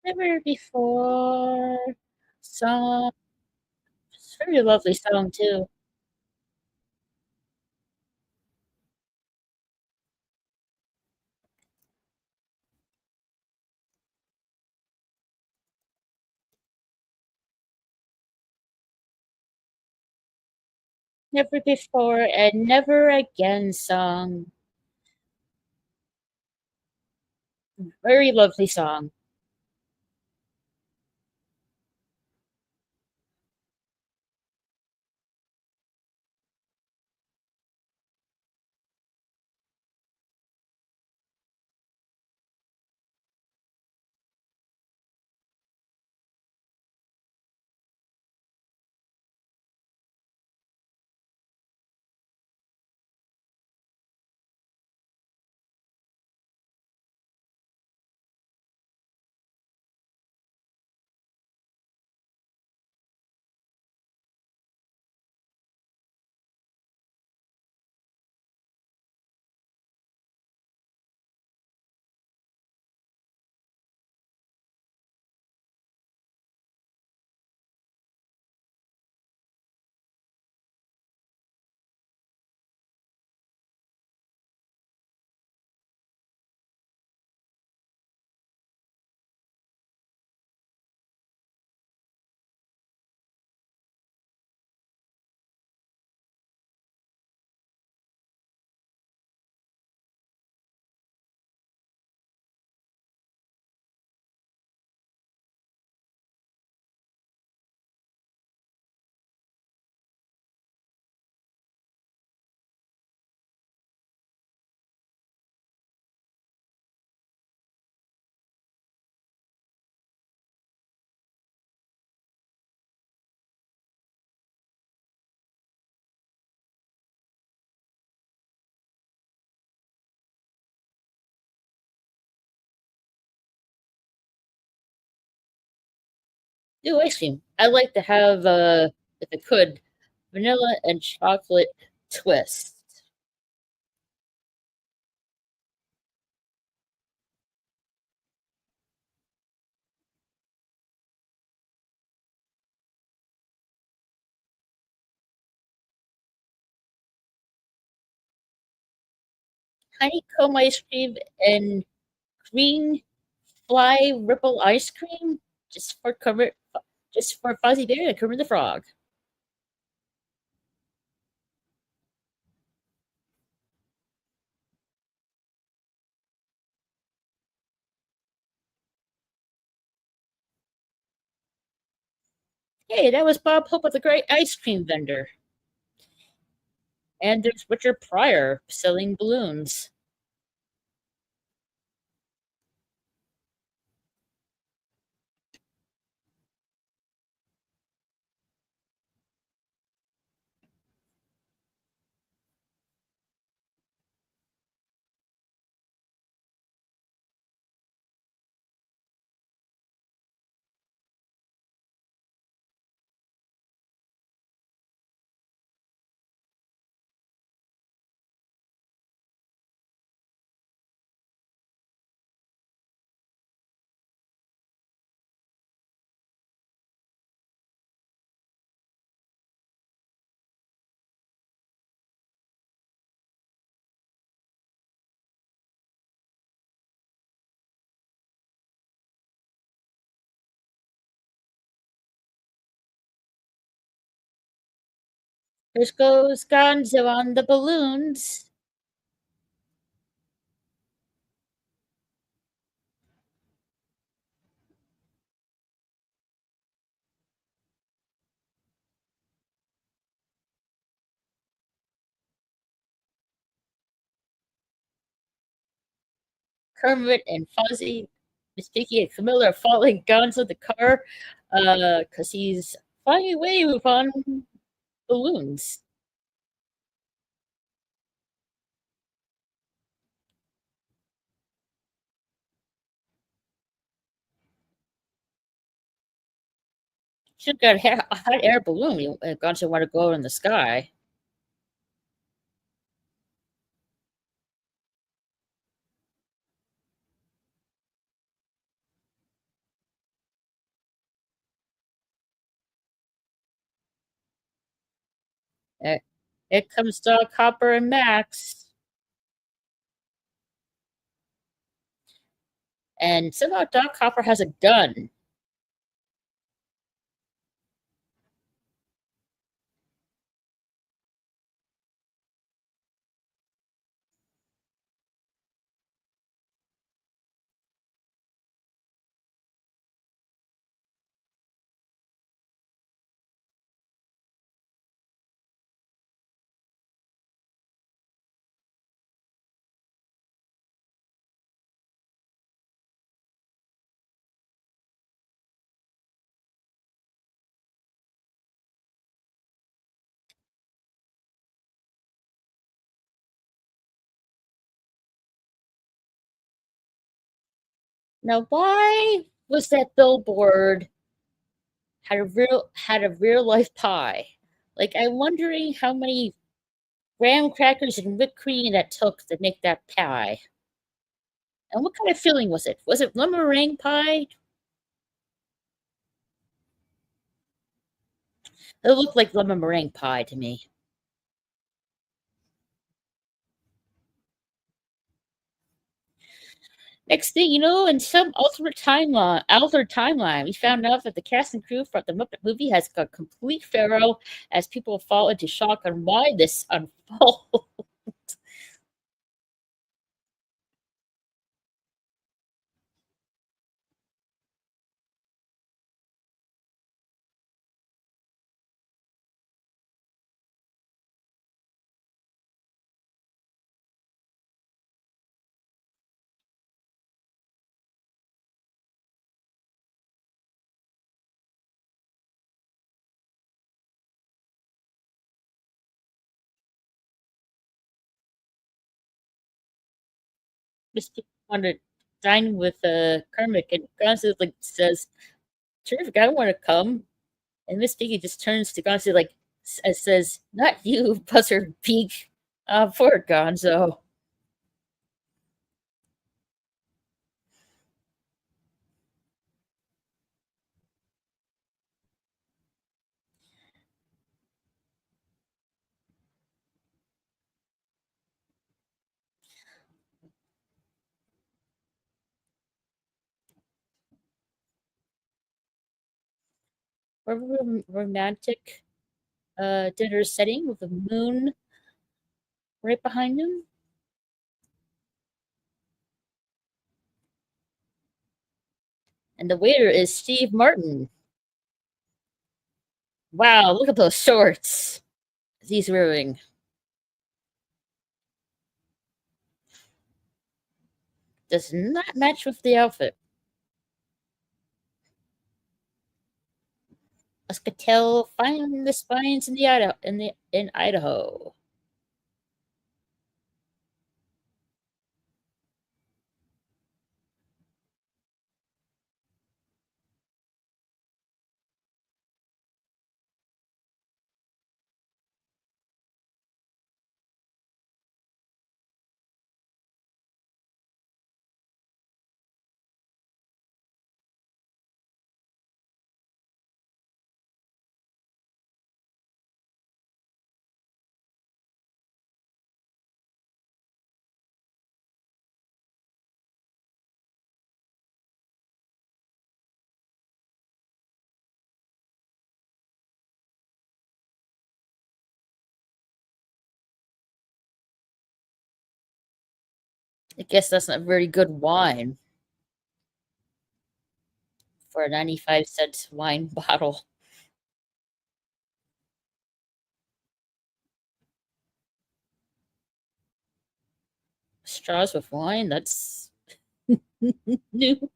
Never before. Song. It's a very lovely song too. Never before and never again song. Very lovely song. Ooh, ice cream. I like to have, if I could, vanilla and chocolate twist. Honeycomb ice cream and green fly ripple ice cream just for Fuzzy Bear and Kermit the Frog. Hey, that was Bob Hope with the great ice cream vendor. And there's Richard Pryor selling balloons. There goes Gonzo on the balloons. Kermit and Fuzzy, Miss Piggy and Camilla are following Gonzo the car because he's flying away on balloons. Should have got a hot air balloon. Gonzo wanted to go in the sky. Uh, It comes Doc Hopper and Max. And somehow Doc Hopper has a gun. Now, why was that billboard had a real life pie? Like, I'm wondering how many graham crackers and whipped cream that took to make that pie. And what kind of filling was it? Was it lemon meringue pie? It looked like lemon meringue pie to me. Next thing you know, in some altered timeline, we found out that the cast and crew for the Muppet movie has gone complete feral as people fall into shock on why this unfolds. Mr. wanted to dine with Kermit, and constantly says, terrific, I want to come. And Miss Piggy just turns to Gonzo like says, "Not you, Buzzard Pig. Poor Gonzo." A romantic dinner setting with the moon right behind him. And the waiter is Steve Martin. Wow, look at those shorts he's wearing. Does not match with the outfit. Muscatel find the spines in the in Idaho. I guess that's not very good wine for a 95-cent wine bottle. Straws with wine? That's new.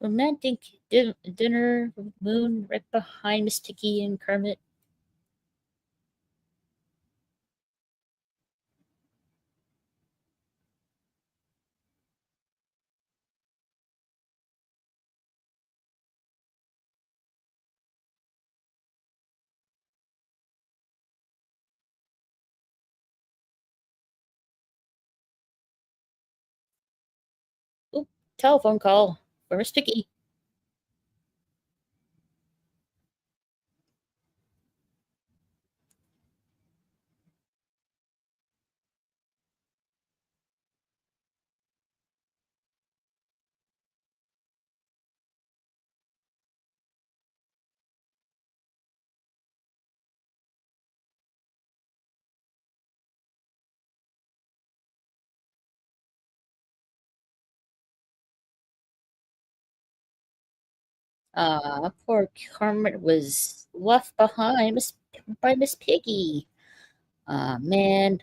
Romantic dinner with moon right behind Miss Piggy and Kermit. Oop, telephone call for Miss Piggy. Poor Kermit was left behind by Miss Piggy. Man.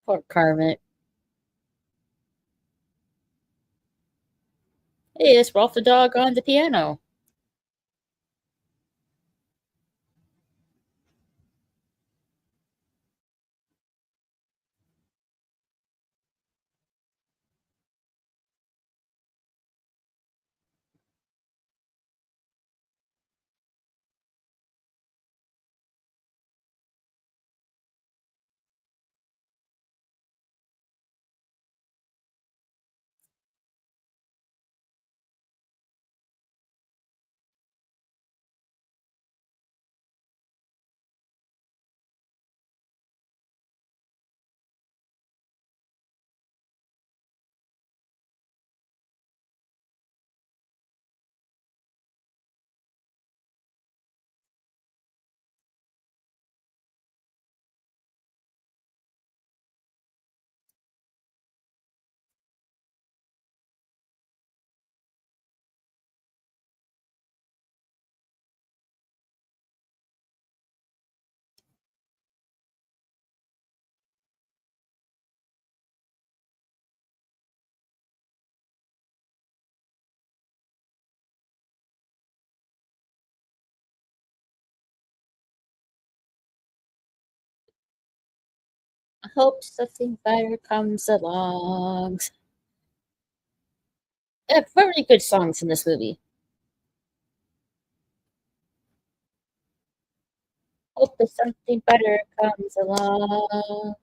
Poor Kermit. Hey, it's Rolf the dog on the piano. I hope something better comes along. Very good songs in this movie. Hope that something better comes along.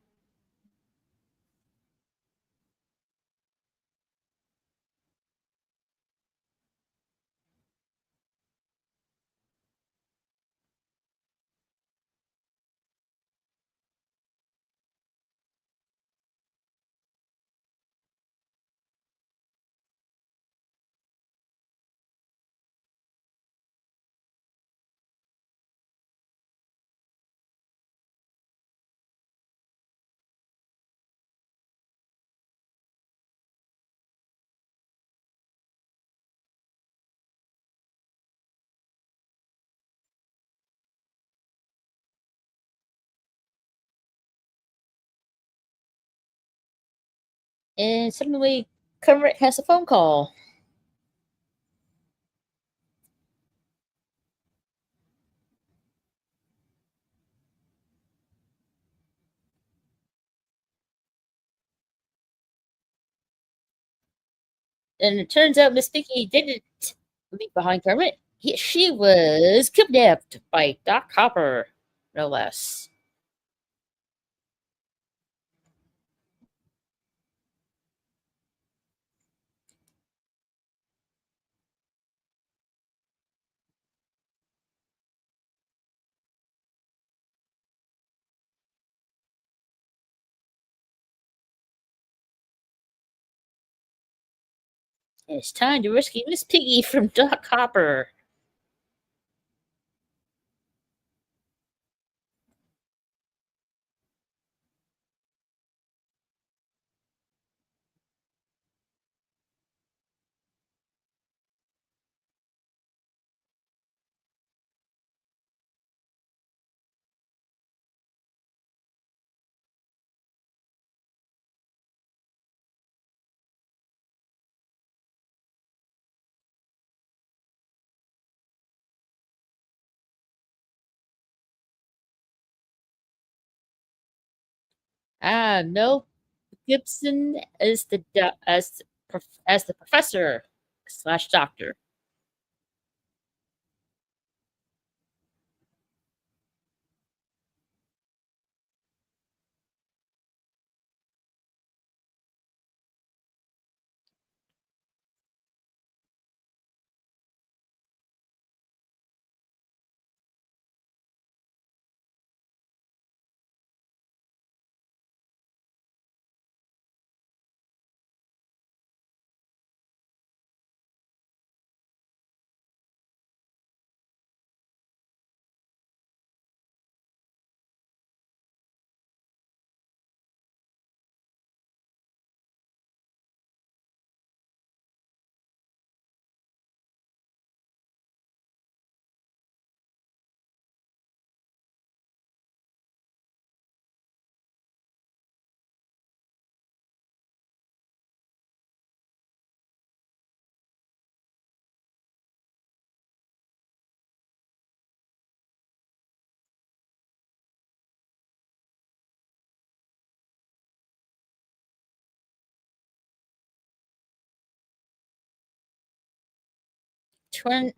And suddenly, Kermit has a phone call. And it turns out Miss Piggy didn't leave behind Kermit. She was kidnapped by Doc Hopper, no less. It's time to rescue Miss Piggy from Doc Hopper. No, Gibson as as the professor slash doctor.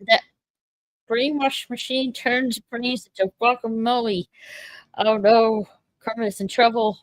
That brainwash machine turns brains into guacamole. Oh no, Kermit's in trouble.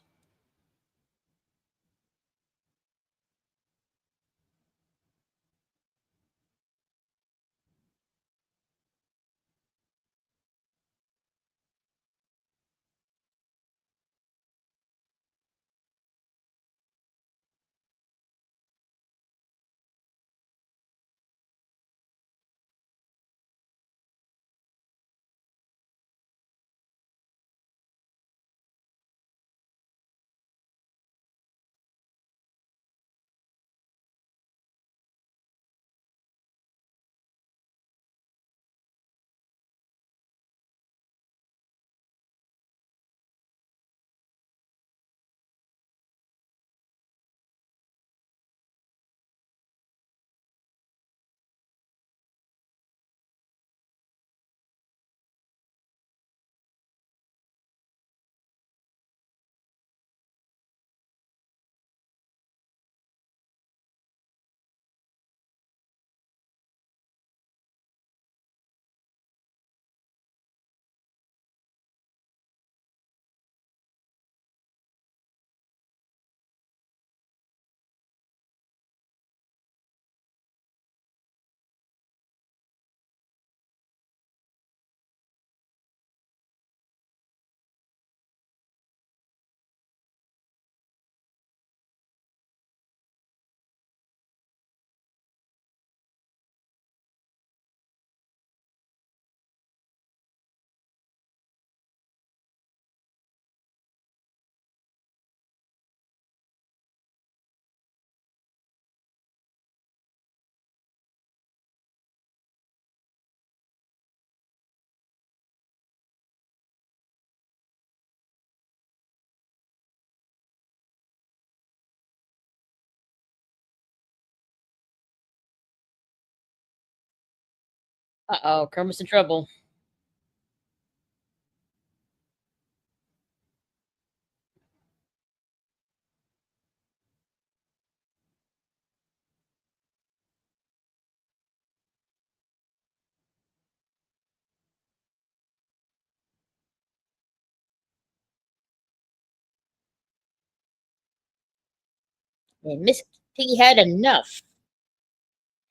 Uh-oh, Kermit's in trouble. And Miss Piggy had enough,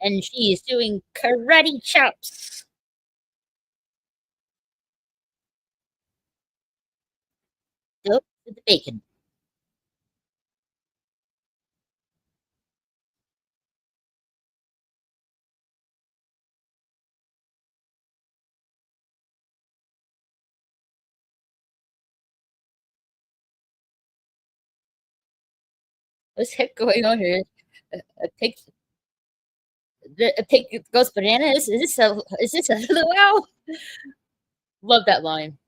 and she is doing karate chops. Nope, with the bacon. What's heck going on here? A pig, a pig goes bananas. Is this a luau? Love that line.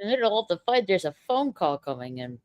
In the middle of the fight, there's a phone call coming in.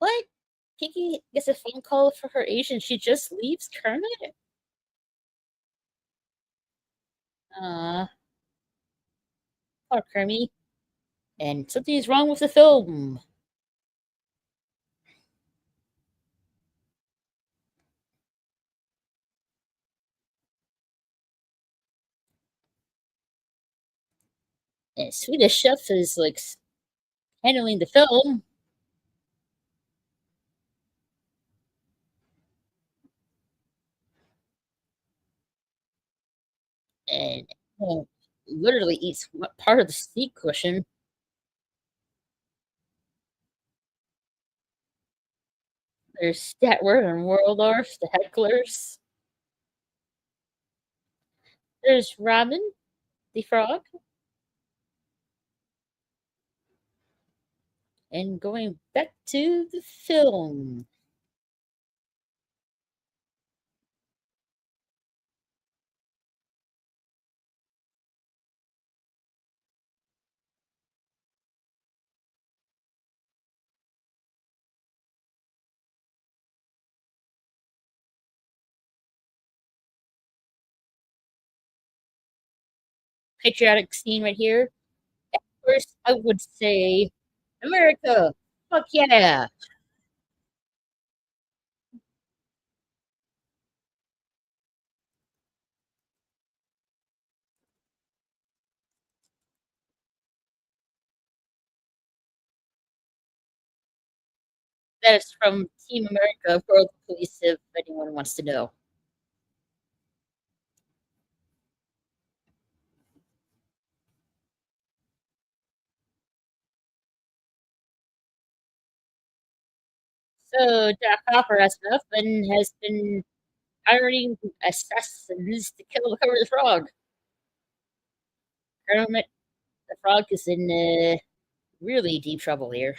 What? Piggy gets a phone call for her agent. She just leaves Kermit? Uh, poor Kermit. And something's wrong with the film. And Swedish Chef is like handling the film. And literally eats part of the seat cushion. There's Statler and Waldorf, the hecklers. There's Robin, the frog. And going back to the film. Patriotic scene right here. First, I would say America. Fuck yeah. That is from Team America World Police, if anyone wants to know. So Jack Hopper has enough and has been hiring assassins to kill the cover of the frog. Kermit the frog is in really deep trouble here.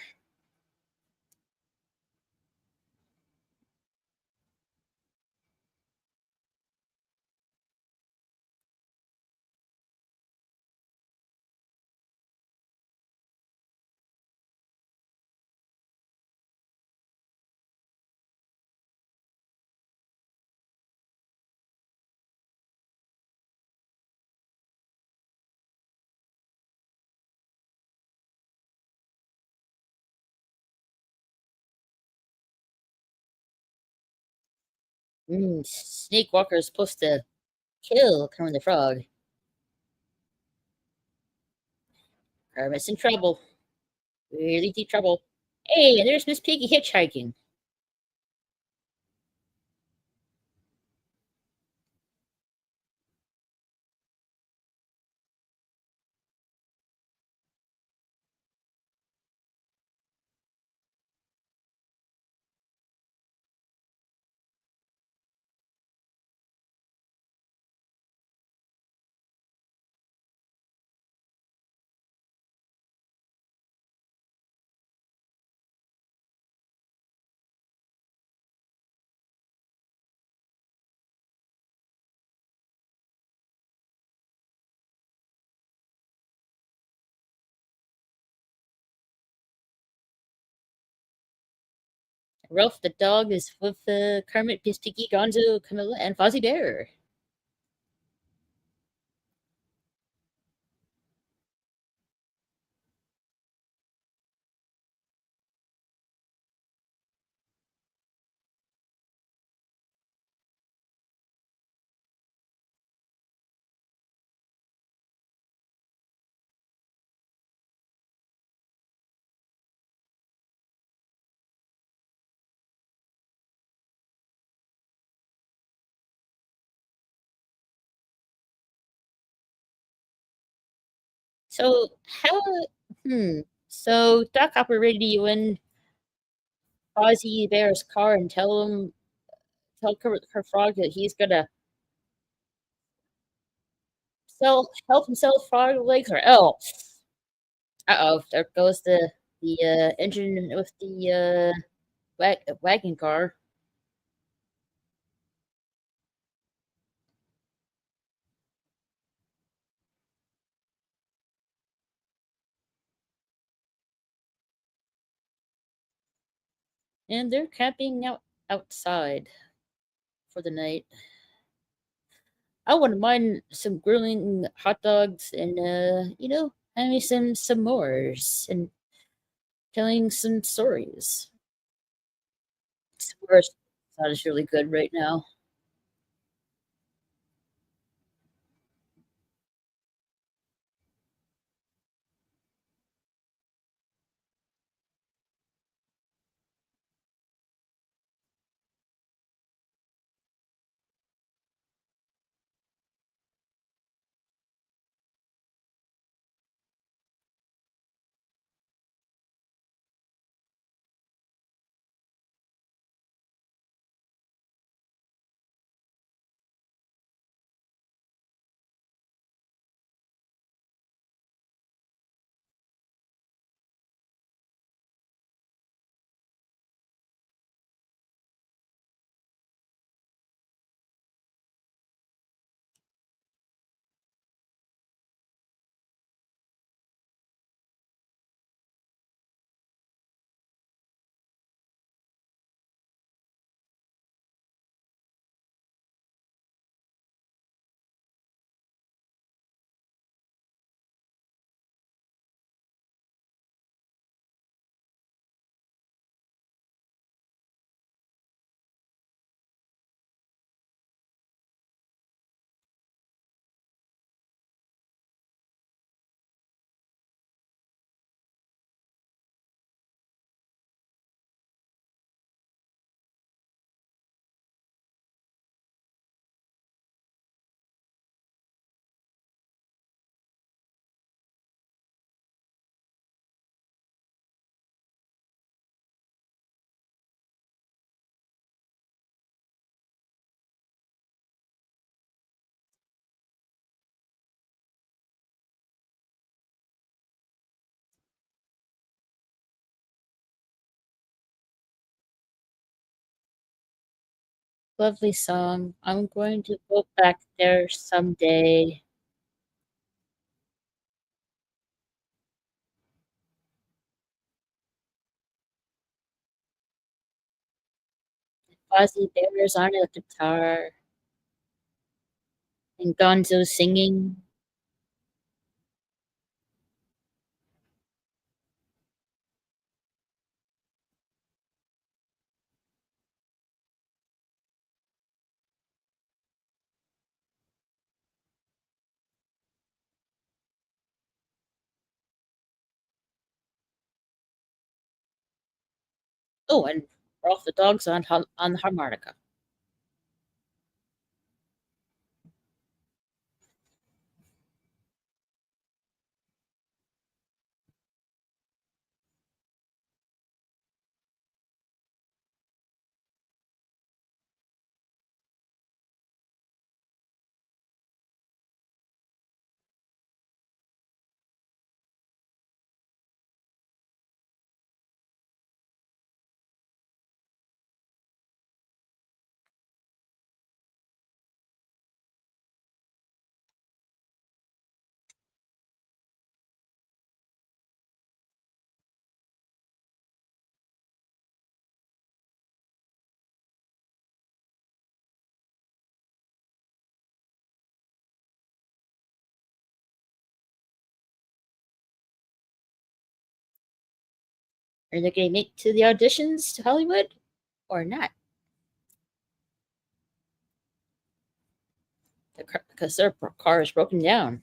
Snake Walker is supposed to kill Kermit the Frog. Kermit's in trouble. Really deep trouble. Hey, and there's Miss Piggy hitchhiking. Ralph the dog is with Kermit, Miss Piggy, Gonzo, Camilla, and Fozzie Bear. So how? Hmm. So Doc operated you in Fozzie Bear's car and tell Kermit the Frog that he's gonna help himself frog legs or else. Uh oh, there goes the engine with the wagon car. And they're camping outside for the night. I wouldn't mind some grilling hot dogs and having some s'mores and telling some stories. S'mores sounds really good right now. Lovely song. I'm going to go back there someday. Fozzie Bear's on a guitar and Gonzo singing. Oh, and Ralph the dog's on the harmonica. Are they going to make to the auditions to Hollywood or not? Because their car is broken down.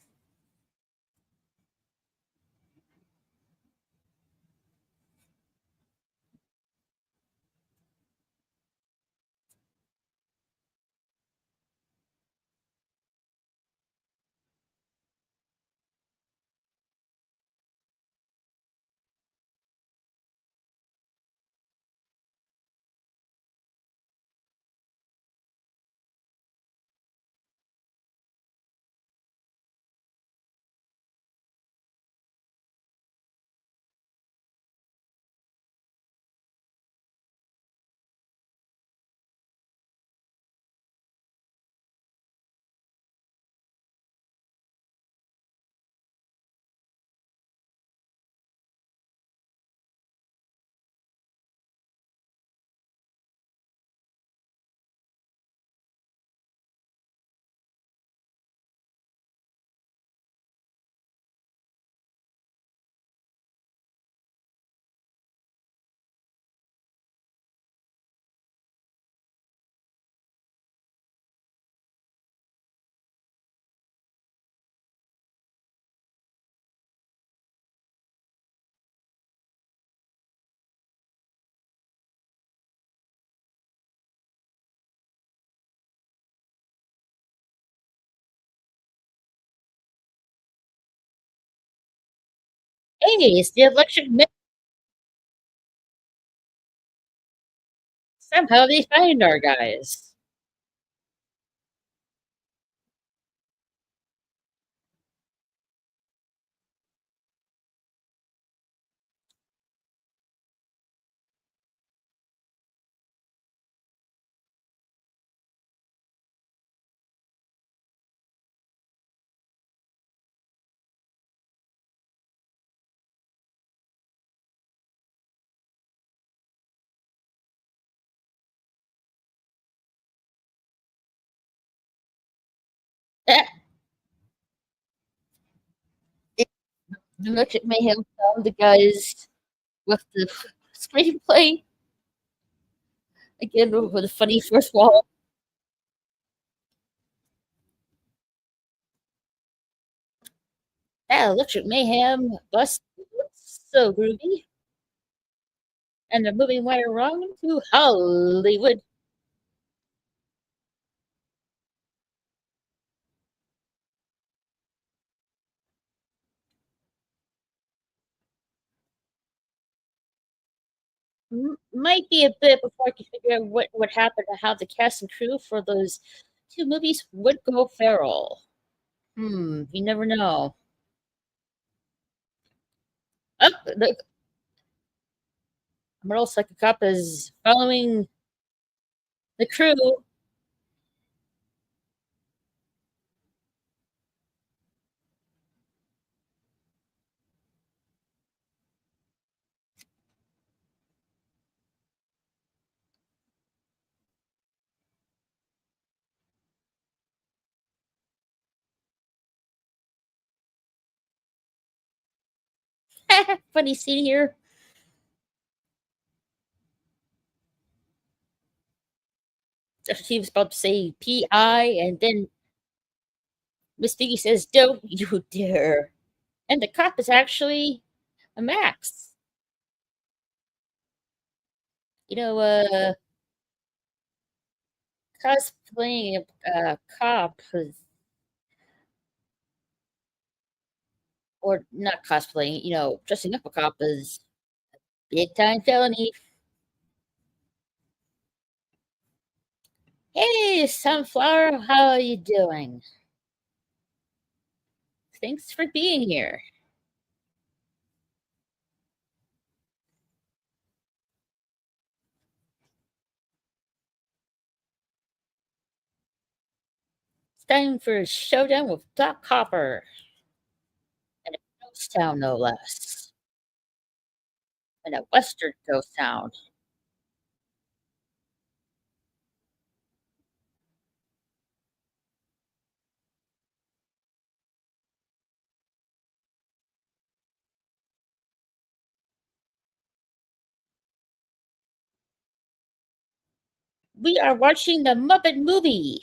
Hey, it's the electric mix. Somehow they find our guys. Eh, the electric mayhem found the guys with the screenplay again with a funny fourth wall. That electric mayhem bus looks so groovy, and they're moving right along to Hollywood. Might be a bit before I can figure out what happened and how the cast and crew for those two movies would go feral. You never know. Oh, the Merle Psychocop is following the crew. Funny scene here. He was about to say PI, and then Miss Piggy says, "Don't you dare!" And the cop is actually a Max. You know, cosplaying a cop is, or not cosplaying, dressing up a cop is big time felony. Hey, Sunflower, how are you doing? Thanks for being here. It's time for a showdown with Doc Hopper in a ghost town, no less. In a western ghost town. We are watching the Muppet Movie.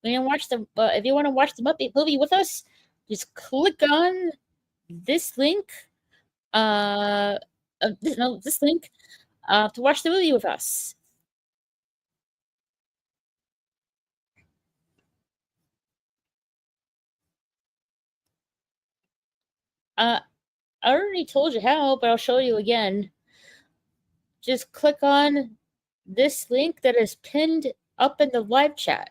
If you want to watch the Muppet Movie with us, just click on this link. This link to watch the movie with us. I already told you how, but I'll show you again. Just click on this link that is pinned up in the live chat.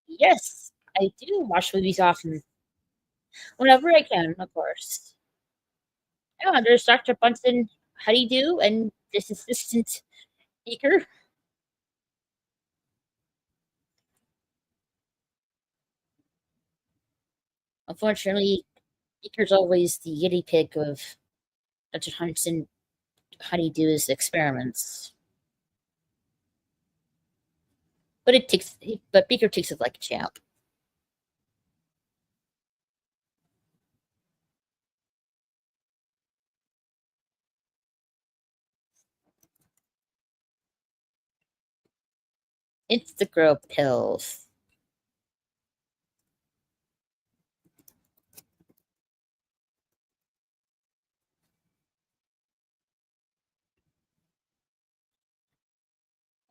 Yes, I do watch movies often. Whenever I can, of course. Yeah, there's Dr. Bunsen, how do you do? And this assistant speaker. Unfortunately, Speaker's always the guinea pig of Dr. Bunsen, how do you do his experiments. But Beaker takes it like a champ. It's the girl pills.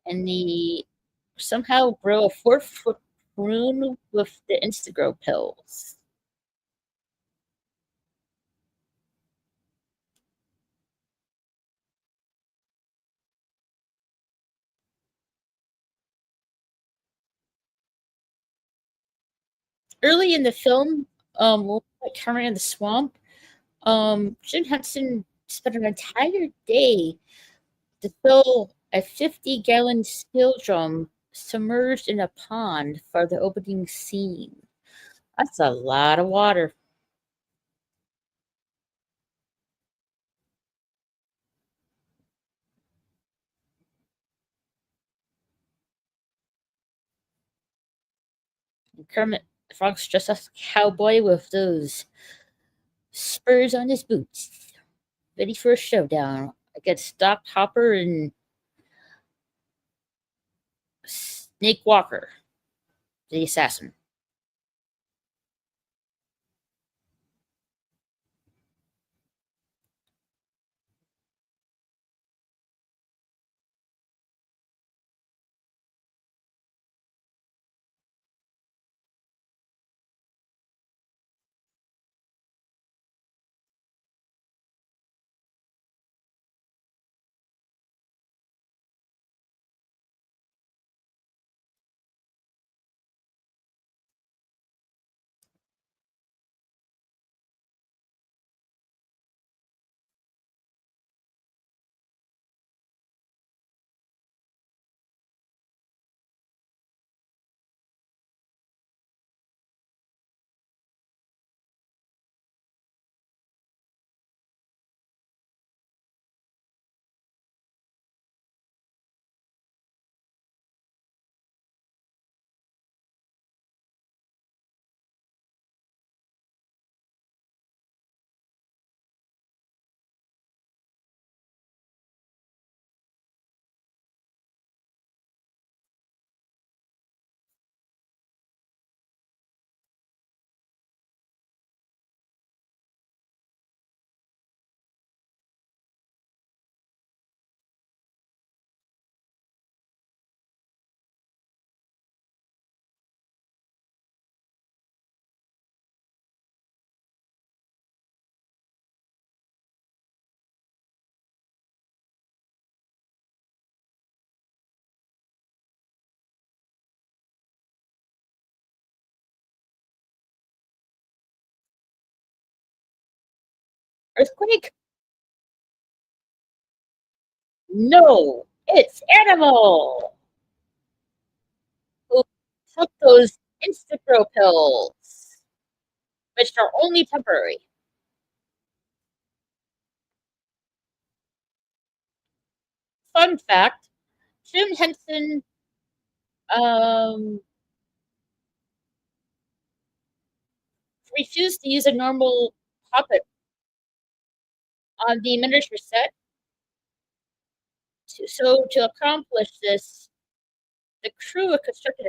And the somehow grow a 4-foot prune with the Instagrow pills. Early in the film, Carmen in the swamp, Jim Henson spent an entire day to fill a 50-gallon steel drum submerged in a pond for the opening scene. That's a lot of water. And Kermit the Frog's just a cowboy with those spurs on his boots, ready for a showdown against Doc Hopper and Snake Walker, the assassin. Earthquake? No, it's Animal, who took those Instapro pills, which are only temporary. Fun fact, Jim Henson um, refused to use a normal puppet on the miniature set. So to accomplish this, the crew constructed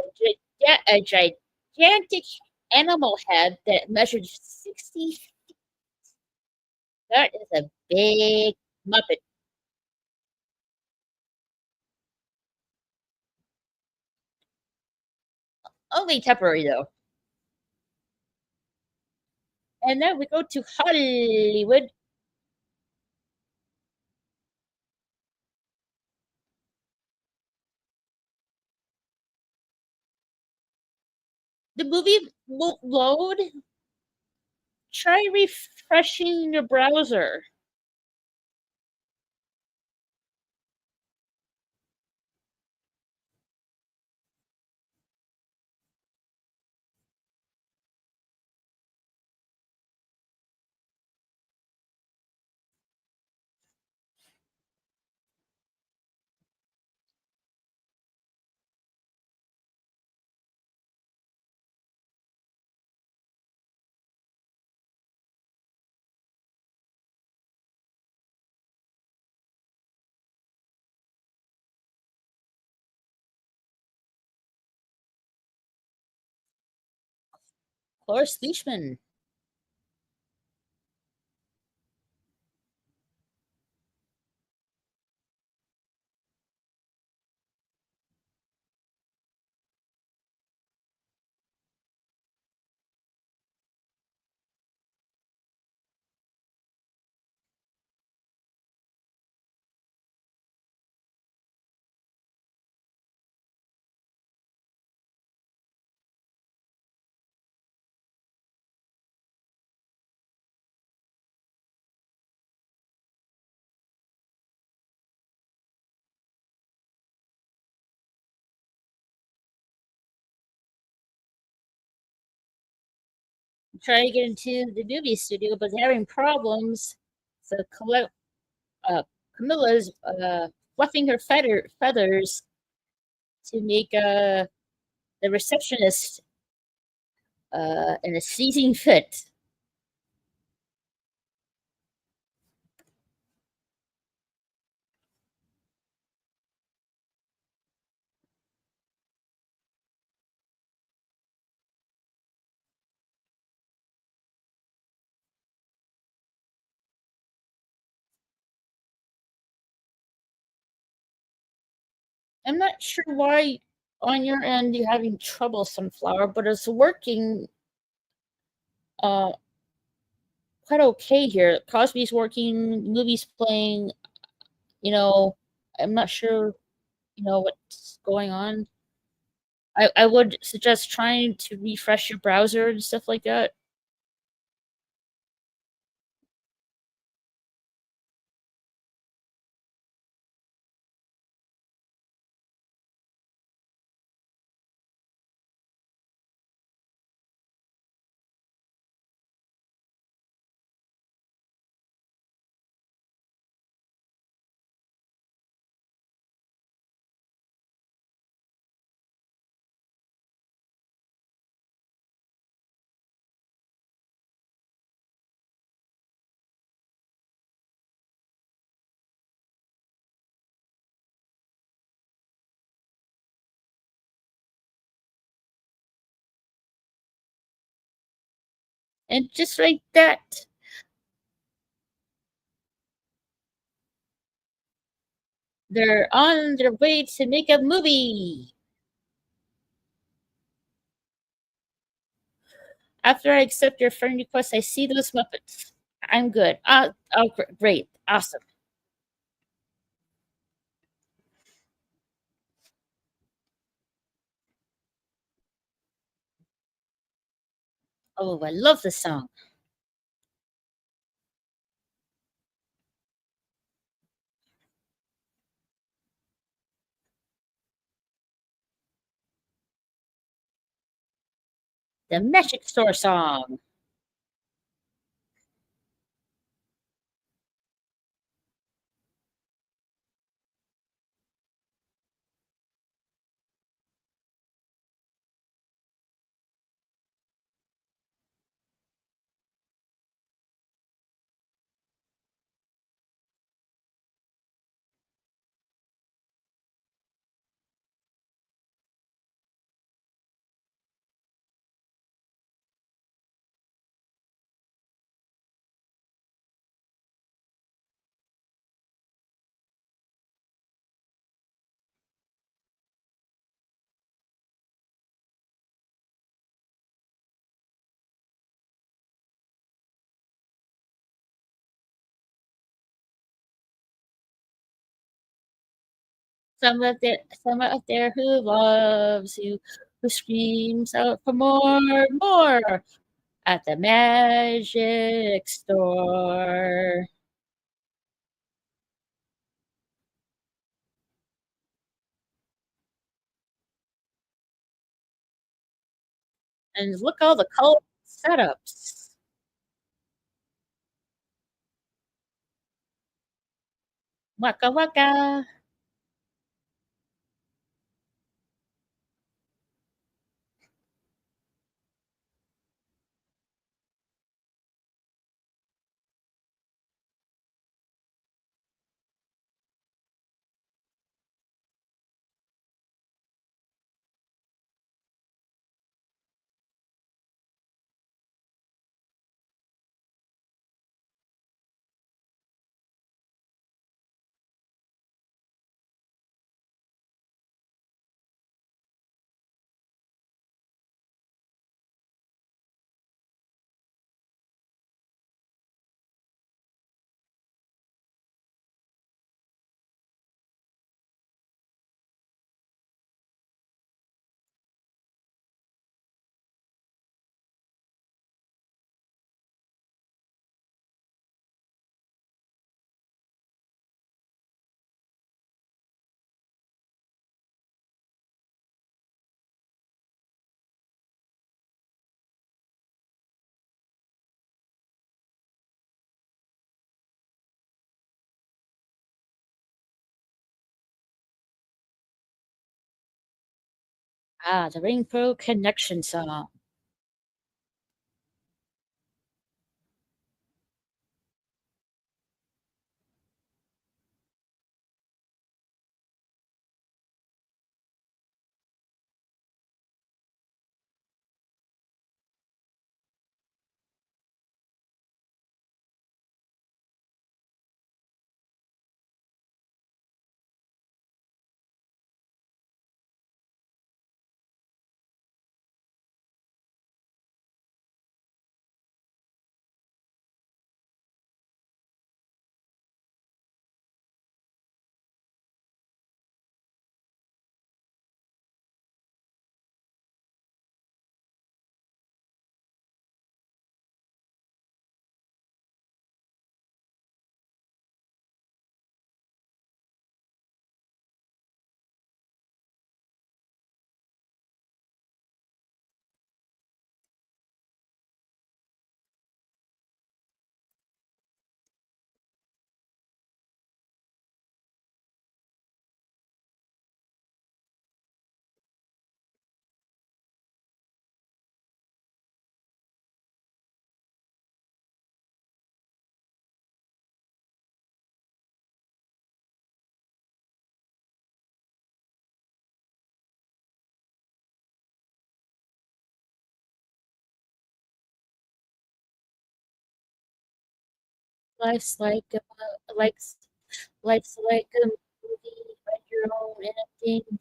a gigantic animal head that measured 60 feet. That is a big Muppet. Only temporary, though. And then we go to Hollywood. The movie won't load. Try refreshing your browser. Cloris Leachman. Try to get into the movie studio, but they're having problems. So Camilla's fluffing her feathers to make the receptionist in a sneezing fit. I'm not sure why on your end you're having trouble, Sunflower, but it's working uh, quite okay here. Cosby's working, movies playing. You know, I'm not sure. What's going on. I would suggest trying to refresh your browser and stuff like that. And just like that, they're on their way to make a movie. After I accept your friend request, I see those Muppets. I'm good. Great. Awesome. Oh, I love the song. The Magic Store song. Some out there who loves you, who screams out for more, more at the magic store. And look all the color setups. Waka waka. Ah, the Rainbow Connection song. Life's like a life's life's like a movie, write your own ending.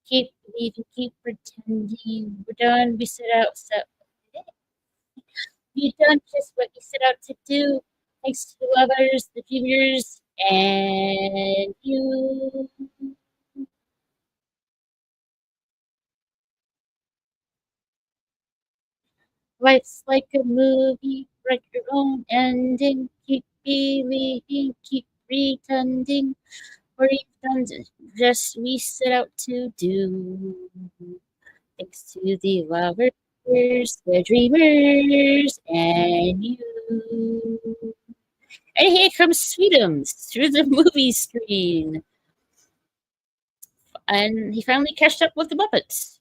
Keep believing, keep pretending. We're done. We set out. You done just what you set out to do. Thanks to the others, the viewers, and you. Life's like a movie, write your own ending. Keep believing, keep pretending. Or you've done just we set out to do. Thanks to the lovers, the dreamers, and you. And here comes Sweetums through the movie screen. And he finally catched up with the Muppets.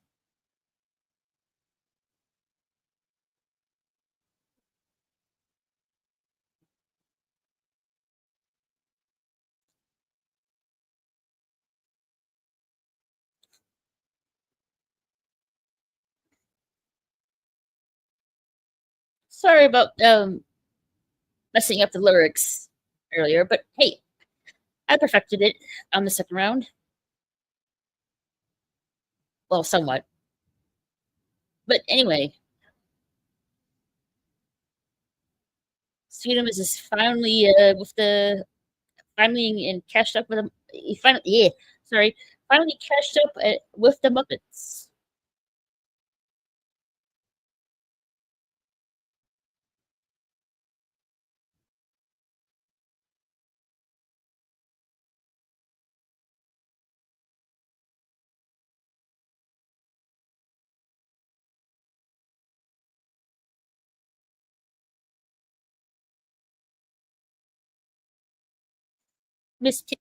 Sorry about messing up the lyrics earlier, but hey, I perfected it on the second round. Well, somewhat. But anyway, Sweetums is finally with the finally and catched up with them. He finally, yeah, sorry, finally catched up with the Muppets. Miss Piggy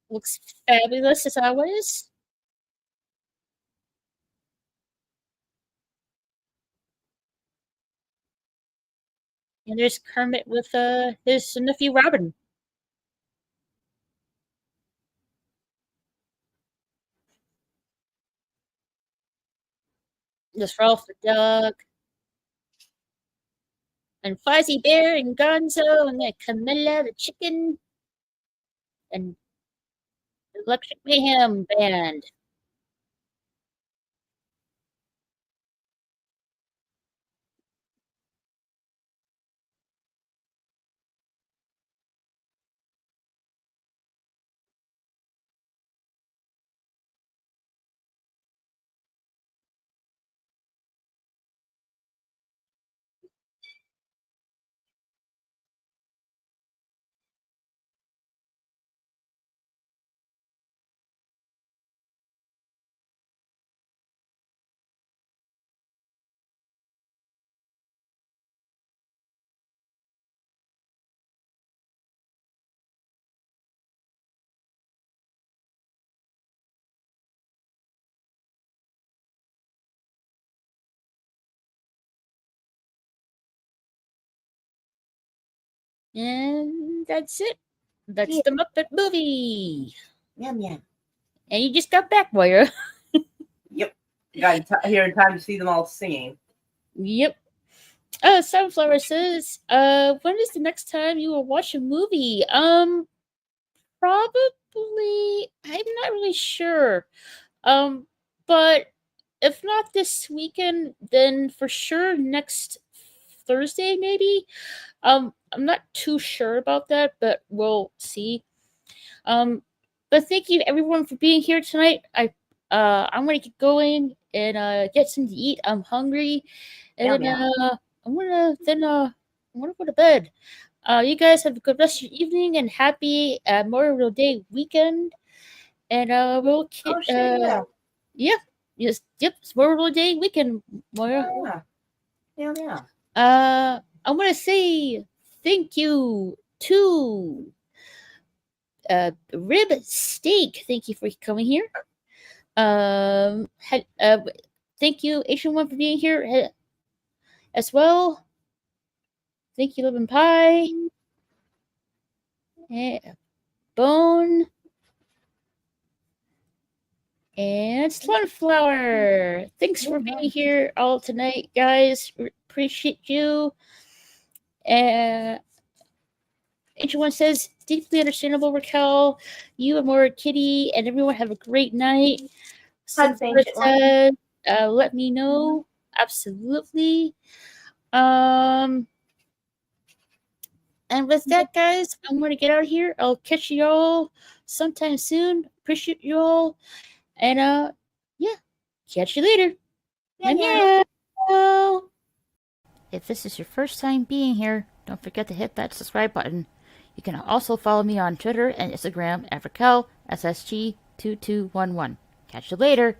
looks fabulous as always. And there's Kermit with his nephew Robin. There's Ralph the dog. And Fozzie Bear and Gonzo and Camilla the chicken and the Electric Mayhem band. And that's it. That's the Muppet Movie. Yum yum. And you just got back, Moira. Yep. Got here in time to see them all singing. Yep. Sunflower says, when is the next time you will watch a movie? Probably, I'm not really sure. But if not this weekend, then for sure next Thursday, maybe. I'm not too sure about that, but we'll see. But thank you everyone for being here tonight. I'm gonna get going and get something to eat. I'm hungry, and I'm gonna go to bed. You guys have a good rest of your evening and happy Memorial Day weekend. And we'll keep. Yeah. Yes. Yep. It's Memorial Day weekend, Moira. Yeah. I want to say thank you to Rib Steak. Thank you for coming here. Thank you, H1 for being here as well. Thank you, Living Pie. Bone. And Sunflower. Thanks for being here all tonight, guys. Appreciate you. H1 says, deeply understandable, Raquel. You and Maura Kitty and everyone have a great night. Sunflower says, let me know. Absolutely. And with that, guys, I'm going to get out of here. I'll catch you all sometime soon. Appreciate you all. And yeah, catch you later. Yeah. If this is your first time being here, don't forget to hit that subscribe button. You can also follow me on Twitter and Instagram at RaquelSSG2211. Catch you later.